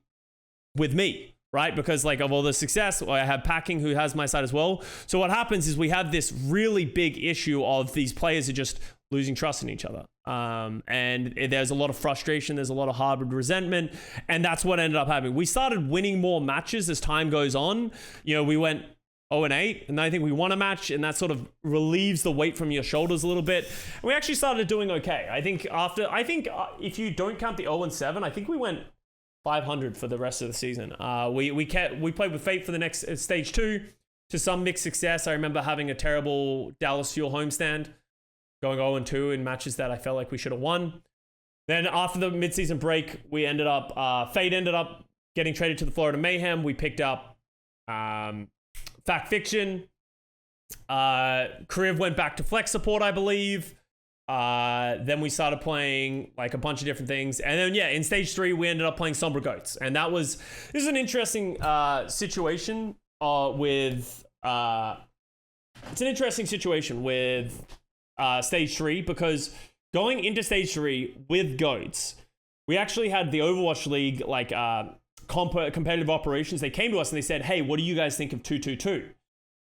with me, right? Because like of all the success, I have Packing, who has my side as well. So what happens is we have this really big issue of these players are just losing trust in each other. And there's a lot of frustration. There's a lot of harbored resentment. And that's what ended up happening. We started winning more matches as time goes on. You know, we went 0-8, and I think we won a match, and that sort of relieves the weight from your shoulders a little bit. And we actually started doing okay. I think if you don't count the 0-7, I think we went 500 for the rest of the season. We played with Fate for the next stage 2 to some mixed success. I remember having a terrible Dallas Fuel homestand, going 0-2 in matches that I felt like we should have won. Then after the midseason break, we ended up Fate ended up getting traded to the Florida Mayhem. We picked up Fact Fiction. Kriv went back to flex support, I believe. Then we started playing like a bunch of different things. And then, in stage 3, we ended up playing Sombra Goats. And this is an interesting situation with stage 3, because going into stage 3 with Goats, we actually had the Overwatch League, like, competitive operations. They came to us and they said, hey, what do you guys think of 2-2-2?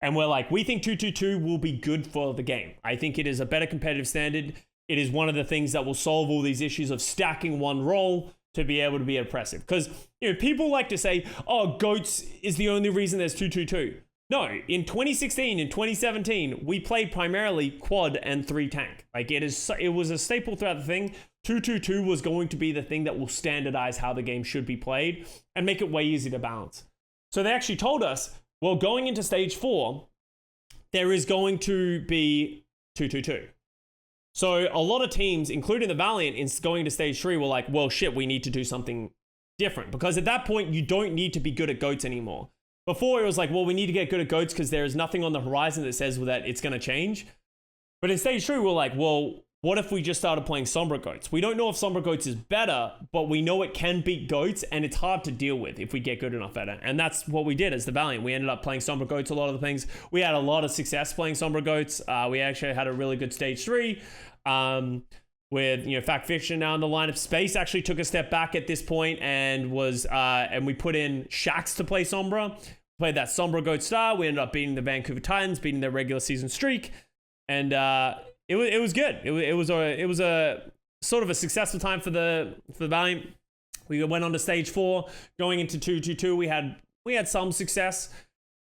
And we're like, we think 2-2-2 will be good for the game. I think it is a better competitive standard. It is one of the things that will solve all these issues of stacking one role to be able to be impressive. Because, people like to say, oh, Goats is the only reason there's 2-2-2. No, in 2016 and 2017, we played primarily quad and 3 tank. Like it was a staple throughout the thing. 2-2-2 was going to be the thing that will standardize how the game should be played and make it way easier to balance. So they actually told us, well, going into stage 4, there is going to be 2-2-2. So a lot of teams, including the Valiant, in going to stage 3 were like, well, shit, we need to do something different. Because at that point, you don't need to be good at Goats anymore. Before, it was like, well, we need to get good at Goats because there is nothing on the horizon that says that it's going to change. But in stage 3, we're like, well, what if we just started playing Sombra Goats? We don't know if Sombra Goats is better, but we know it can beat Goats, and it's hard to deal with if we get good enough at it. And that's what we did as the Valiant. We ended up playing Sombra Goats a lot of the things. We had a lot of success playing Sombra Goats. We actually had a really good stage 3. With Fact Fiction now in the lineup. Space actually took a step back at this point and was and we put in Shax to play Sombra. Played that Sombra Goat star. We ended up beating the Vancouver Titans, beating their regular season streak, and it was good. It was a sort of a successful time for the Valiant. We went on to stage 4, going into 2-2-2. We had some success.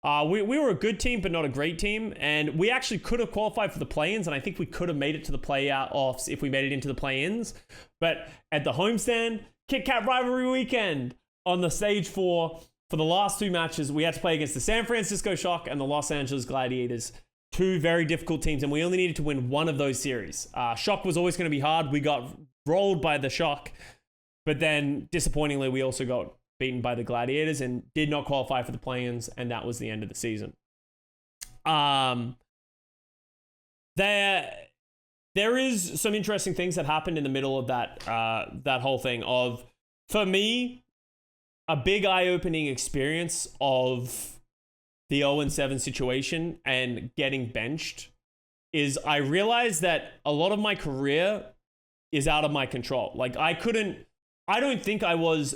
We were a good team, but not a great team. And we actually could have qualified for the play-ins, and I think we could have made it to the play-offs if we made it into the play-ins. But at the homestand, Kit Kat Rivalry Weekend, on the stage 4, for the last 2 matches, we had to play against the San Francisco Shock and the Los Angeles Gladiators. 2 very difficult teams, and we only needed to win one of those series. Shock was always going to be hard. We got rolled by the Shock. But then, disappointingly, we also got beaten by the Gladiators and did not qualify for the play-ins, and that was the end of the season. There is some interesting things that happened in the middle of that whole thing of, for me, a big eye-opening experience of the 0-7 situation and getting benched is I realized that a lot of my career is out of my control. Like I don't think I was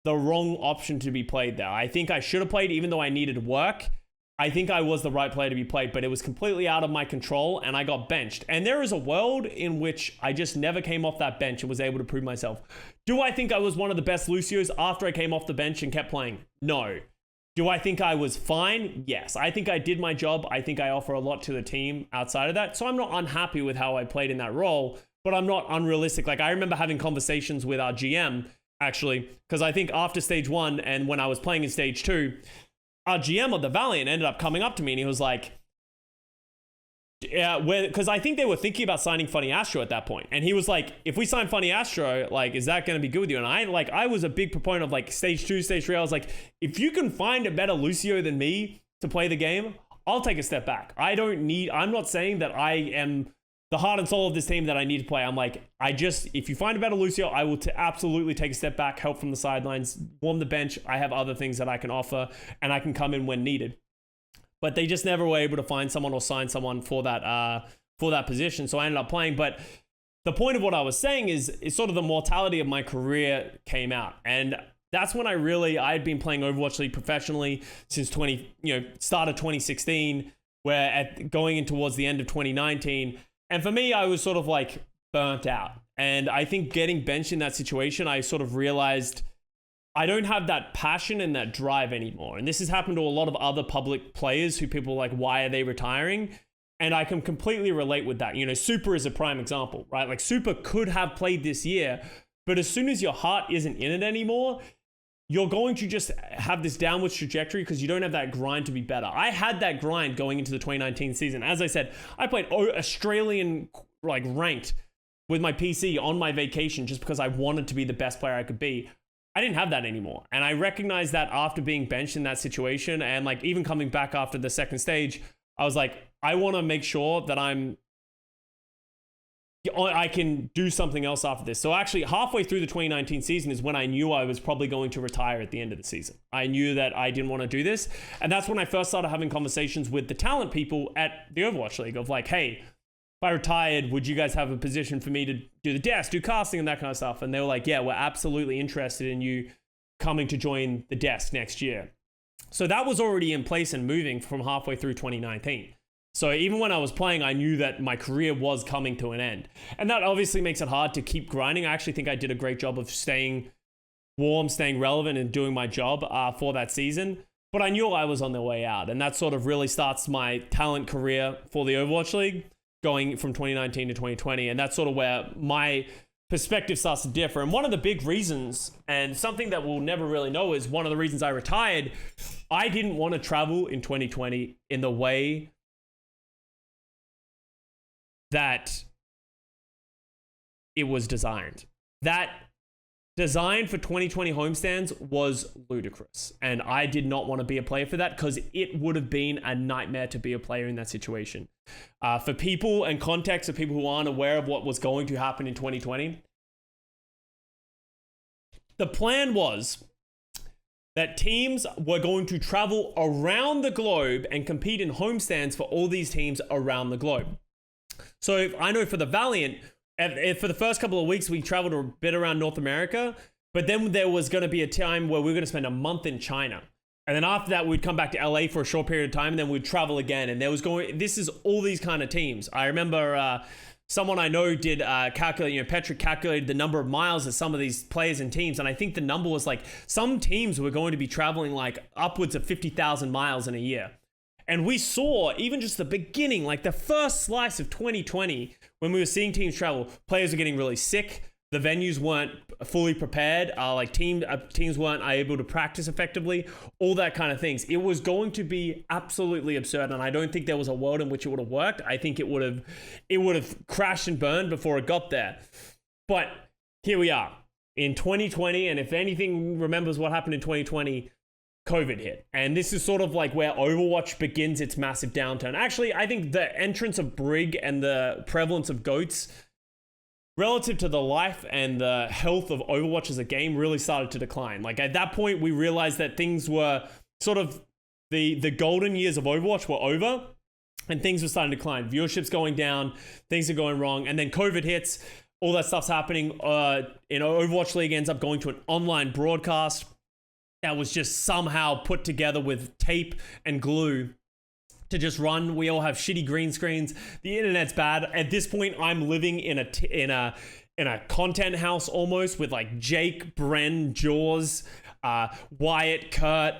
the wrong option to be played there. I think I should have played even though I needed work. I think I was the right player to be played, but it was completely out of my control and I got benched. And there is a world in which I just never came off that bench and was able to prove myself. Do I think I was one of the best Lucios after I came off the bench and kept playing? No. Do I think I was fine? Yes. I think I did my job. I think I offer a lot to the team outside of that. So I'm not unhappy with how I played in that role, but I'm not unrealistic. Like I remember having conversations with our GM, actually, because I think after stage 1 and when I was playing in stage 2, our GM of the Valiant ended up coming up to me and he was like, Yeah, because I think they were thinking about signing Funny Astro at that point, and he was like, "If we sign Funny Astro, like, is that going to be good with you?" And I was a big proponent of like stage 2, stage 3. I was like, if you can find a better Lucio than me to play the game, I'll take a step back. I'm not saying that I am the heart and soul of this team that I need to play. I'm like, if you find a better Lucio, I will absolutely take a step back, help from the sidelines, warm the bench. I have other things that I can offer, and I can come in when needed. But they just never were able to find someone or sign someone for that position. So I ended up playing. But the point of what I was saying is sort of the mortality of my career came out. And that's when I had been playing Overwatch League professionally since start of 2016, going in towards the end of 2019. And for me, I was sort of like burnt out. And I think getting benched in that situation, I sort of realized I don't have that passion and that drive anymore. And this has happened to a lot of other public players who people are like, why are they retiring? And I can completely relate with that. Super is a prime example, right? Like Super could have played this year, but as soon as your heart isn't in it anymore, you're going to just have this downwards trajectory because you don't have that grind to be better. I had that grind going into the 2019 season. As I said, I played Australian ranked with my PC on my vacation just because I wanted to be the best player I could be. I didn't have that anymore. And I recognized that after being benched in that situation and like even coming back after the second stage, I was like, I want to make sure that I can do something else after this. So actually halfway through the 2019 season is when I knew I was probably going to retire at the end of the season. I knew that I didn't want to do this. And that's when I first started having conversations with the talent people at the Overwatch League of like, hey, if I retired, would you guys have a position for me to do the desk, do casting and that kind of stuff? And they were like, yeah, we're absolutely interested in you coming to join the desk next year. So that was already in place and moving from halfway through 2019. So even when I was playing, I knew that my career was coming to an end. And that obviously makes it hard to keep grinding. I actually think I did a great job of staying warm, staying relevant and doing my job for that season. But I knew I was on the way out. And that sort of really starts my talent career for the Overwatch League, going from 2019 to 2020. And that's sort of where my perspective starts to differ. And one of the big reasons, and something that we'll never really know, is one of the reasons I retired, I didn't want to travel in 2020 in the way that it was designed. That design for 2020 homestands was ludicrous. And I did not want to be a player for that because it would have been a nightmare to be a player in that situation. For people and context of people who aren't aware of what was going to happen in 2020, the plan was that teams were going to travel around the globe and compete in homestands for all these teams around the globe. So I know for the Valiant, for the first couple of weeks, we traveled a bit around North America, but then there was going to be a time where we were going to spend a month in China. And then after that, we'd come back to LA for a short period of time, and then we'd travel again. And this is all these kind of teams. I remember someone I know did calculate, Patrick calculated the number of miles that some of these players and teams. And I think the number was like, some teams were going to be traveling like upwards of 50,000 miles in a year. And we saw even just the beginning, like the first slice of 2020, when we were seeing teams travel, players were getting really sick. The venues weren't fully prepared. Teams weren't able to practice effectively. All that kind of things. It was going to be absolutely absurd, and I don't think there was a world in which it would have worked. I think it would have crashed and burned before it got there. But here we are in 2020, and if anything remembers what happened in 2020, COVID hit. And this is sort of like where Overwatch begins its massive downturn. Actually, I think the entrance of Brig and the prevalence of GOATs relative to the life and the health of Overwatch as a game really started to decline. Like at that point, we realized that things were sort of the golden years of Overwatch were over and things were starting to decline. Viewership's going down, things are going wrong. And then COVID hits, all that stuff's happening. Overwatch League ends up going to an online broadcast that was just somehow put together with tape and glue to just run. We all have shitty green screens. The internet's bad. At this point, I'm living in a content house almost with like Jake, Bren, Jaws, Wyatt, Kurt.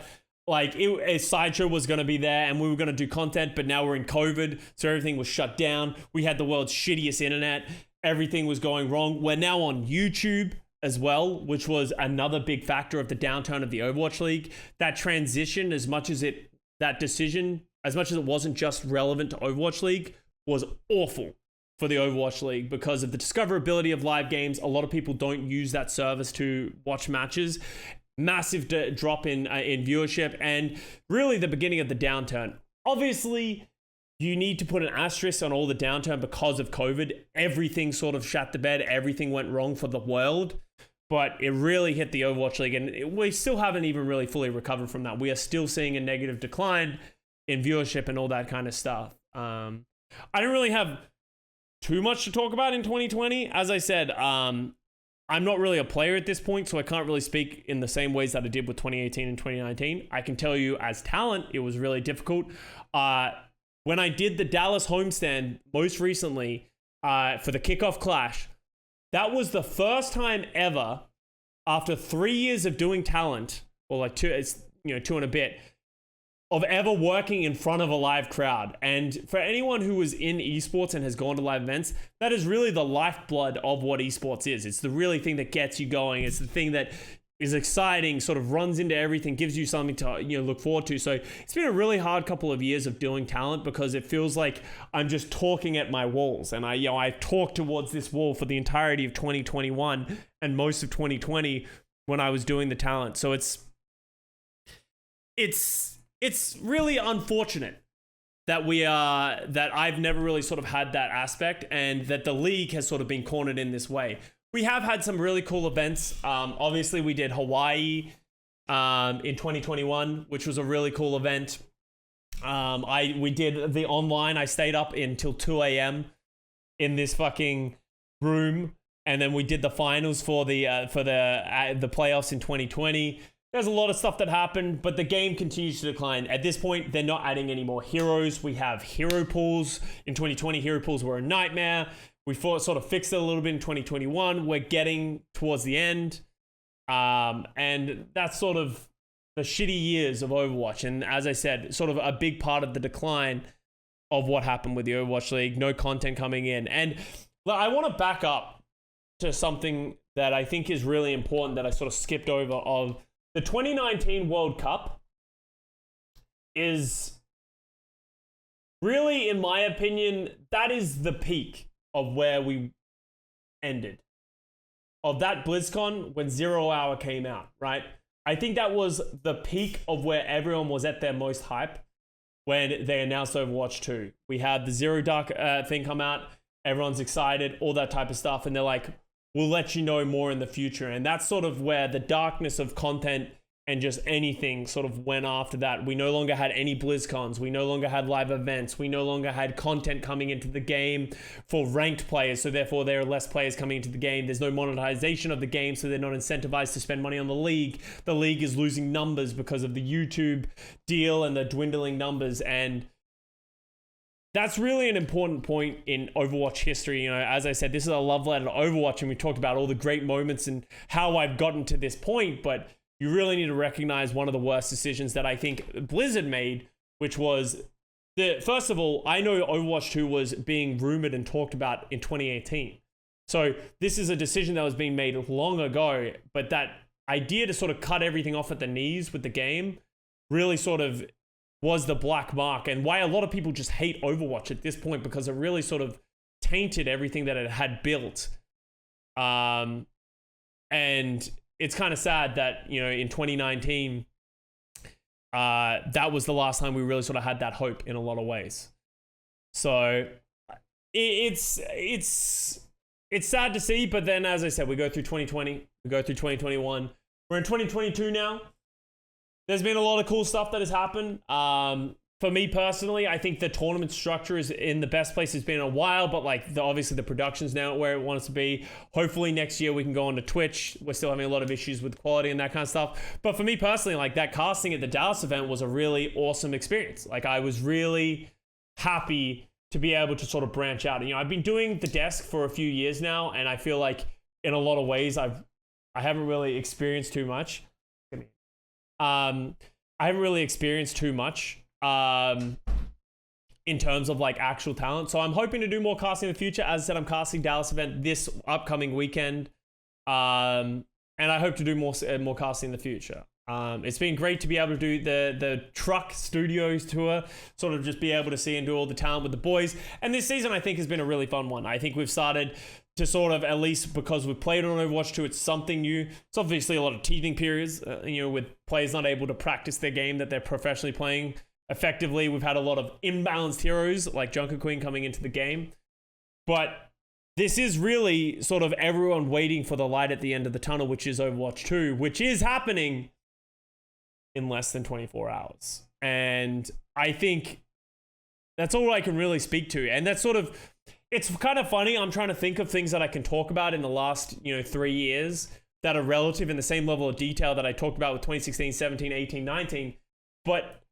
Like a sideshow was going to be there and we were going to do content, but now we're in COVID, so everything was shut down. We had the world's shittiest internet. Everything was going wrong. We're now on YouTube as well, which was another big factor of the downturn of the Overwatch League. That transition, as much as it wasn't just relevant to Overwatch League, was awful for the Overwatch League because of the discoverability of live games. A lot of people don't use that service to watch matches. Massive drop in viewership, and really the beginning of the downturn. Obviously, you need to put an asterisk on all the downturn because of COVID. Everything sort of shat the bed. Everything went wrong for the world. But it really hit the Overwatch League, and we still haven't even really fully recovered from that. We are still seeing a negative decline in viewership and all that kind of stuff. I don't really have too much to talk about in 2020. As I said, I'm not really a player at this point, so I can't really speak in the same ways that I did with 2018 and 2019. I can tell you as talent, it was really difficult. When I did the Dallas homestand most recently for the kickoff clash, that was the first time ever after 3 years of doing talent, or like two and a bit, of ever working in front of a live crowd. And for anyone who was in esports and has gone to live events, that is really the lifeblood of what esports is. It's the really thing that gets you going. It's the thing that is exciting, sort of runs into everything, gives you something to look forward to. So it's been a really hard couple of years of doing talent because it feels like I'm just talking at my walls, and I talked towards this wall for the entirety of 2021 and most of 2020 when I was doing the talent. So it's really unfortunate that that I've never really sort of had that aspect, and that the league has sort of been cornered in this way. We have had some really cool events. Obviously, we did Hawaii in 2021, which was a really cool event. We did the online. I stayed up until 2 a.m. in this fucking room, and then we did the finals for the playoffs in 2020. There's a lot of stuff that happened, but the game continues to decline. At this point, they're not adding any more heroes. We have hero pools. In 2020, hero pools were a nightmare. We sort of fixed it a little bit in 2021. We're getting towards the end. And that's sort of the shitty years of Overwatch. And as I said, sort of a big part of the decline of what happened with the Overwatch League. No content coming in. And I want to back up to something that I think is really important that I sort of skipped over. Of the 2019 World Cup is really, in my opinion, that is the peak of where we ended. Of that BlizzCon when 0 Hour came out, right? I think that was the peak of where everyone was at their most hype when they announced Overwatch 2. We had the Zero Dark thing come out, everyone's excited, all that type of stuff, and they're like, we'll let you know more in the future. And that's sort of where the darkness of content and just anything sort of went after that. We no longer had any BlizzCons. We no longer had live events. We no longer had content coming into the game for ranked players. So therefore, there are less players coming into the game. There's no monetization of the game, so they're not incentivized to spend money on the league. The league is losing numbers because of the YouTube deal and the dwindling numbers. And that's really an important point in Overwatch history. As I said, this is a love letter to Overwatch, and we talked about all the great moments and how I've gotten to this point, but you really need to recognize one of the worst decisions that I think Blizzard made, which was first of all, I know Overwatch 2 was being rumored and talked about in 2018. So this is a decision that was being made long ago, but that idea to sort of cut everything off at the knees with the game really sort of was the black mark, and why a lot of people just hate Overwatch at this point, because it really sort of tainted everything that it had built. And it's kind of sad that, in 2019, that was the last time we really sort of had that hope in a lot of ways. So it's sad to see, but then, as I said, we go through 2020, we go through 2021. We're in 2022 now. There's been a lot of cool stuff that has happened. For me personally, I think the tournament structure is in the best place it's been in a while, but obviously the production's now where it wants to be. Hopefully next year we can go on to Twitch. We're still having a lot of issues with quality and that kind of stuff. But for me personally, that casting at the Dallas event was a really awesome experience. I was really happy to be able to sort of branch out. I've been doing the desk for a few years now, and I feel like in a lot of ways I haven't really experienced too much. I haven't really experienced too much in terms of actual talent. So I'm hoping to do more casting in the future. As I said, I'm casting Dallas event this upcoming weekend. And I hope to do more casting in the future. It's been great to be able to do the Truck Studios tour, sort of just be able to see and do all the talent with the boys. And this season, I think, has been a really fun one. I think we've started to sort of, at least because we've played on Overwatch 2, it's something new. It's obviously a lot of teething periods, with players not able to practice their game that they're professionally playing effectively. We've had a lot of imbalanced heroes like Junker Queen coming into the game. But this is really sort of everyone waiting for the light at the end of the tunnel, which is Overwatch 2, which is happening in less than 24 hours. And I think that's all I can really speak to. And that's sort of, it's kind of funny. I'm trying to think of things that I can talk about in the last, 3 years that are relative in the same level of detail that I talked about with 2016, 17, 18, 19. But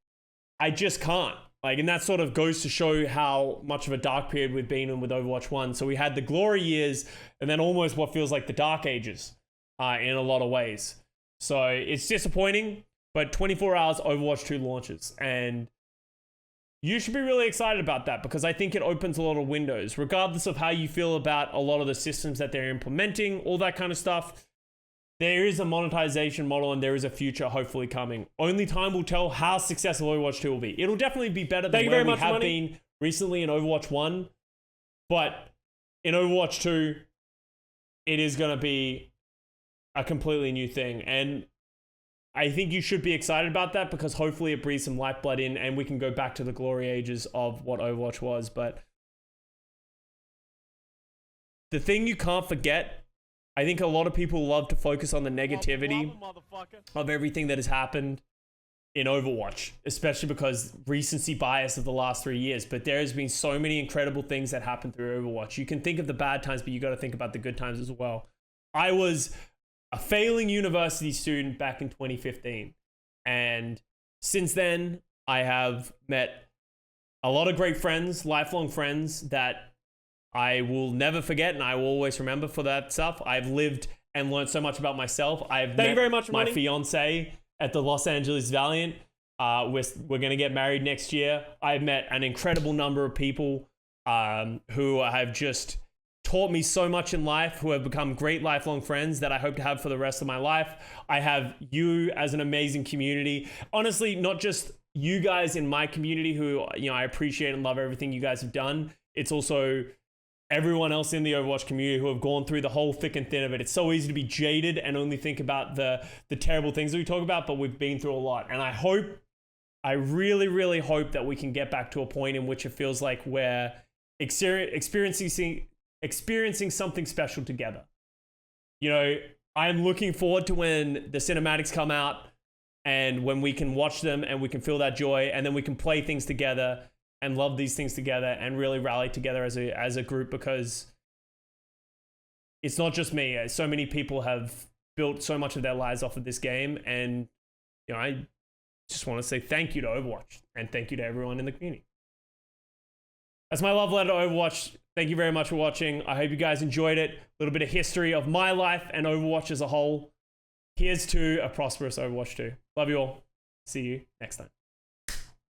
I just can't. And that sort of goes to show how much of a dark period we've been in with Overwatch 1. So we had the glory years and then almost what feels like the dark ages in a lot of ways. So it's disappointing, but 24 hours Overwatch 2 launches. And you should be really excited about that because I think it opens a lot of windows, regardless of how you feel about a lot of the systems that they're implementing, all that kind of stuff. There is a monetization model and there is a future hopefully coming. Only time will tell how successful Overwatch 2 will be. It'll definitely be better than where we have been recently in Overwatch 1. But in Overwatch 2, it is going to be a completely new thing. And I think you should be excited about that because hopefully it breathes some lifeblood in and we can go back to the glory ages of what Overwatch was. But the thing you can't forget, I think a lot of people love to focus on the negativity of everything that has happened in Overwatch, especially because recency bias of the last 3 years. But there has been so many incredible things that happened through Overwatch. You can think of the bad times, but you got to think about the good times as well. I was a failing university student back in 2015. And since then, I have met a lot of great friends, lifelong friends that I will never forget and I will always remember for that stuff. I've lived and learned so much about myself. I've met my fiance at the Los Angeles Valiant. We're going to get married next year. I've met an incredible number of people who have just taught me so much in life, who have become great lifelong friends that I hope to have for the rest of my life. I have you as an amazing community. Honestly, not just you guys in my community who, I appreciate and love everything you guys have done. It's also everyone else in the Overwatch community who have gone through the whole thick and thin of it. It's so easy to be jaded and only think about the terrible things that we talk about, but we've been through a lot. And I really, really hope that we can get back to a point in which it feels like we're experiencing something special together. I'm looking forward to when the cinematics come out and when we can watch them and we can feel that joy and then we can play things together and love these things together and really rally together as a group, because it's not just me. So many people have built so much of their lives off of this game. And, I just want to say thank you to Overwatch and thank you to everyone in the community. That's my love letter to Overwatch. Thank you very much for watching. I hope you guys enjoyed it. A little bit of history of my life and Overwatch as a whole. Here's to a prosperous Overwatch 2. Love you all. See you next time.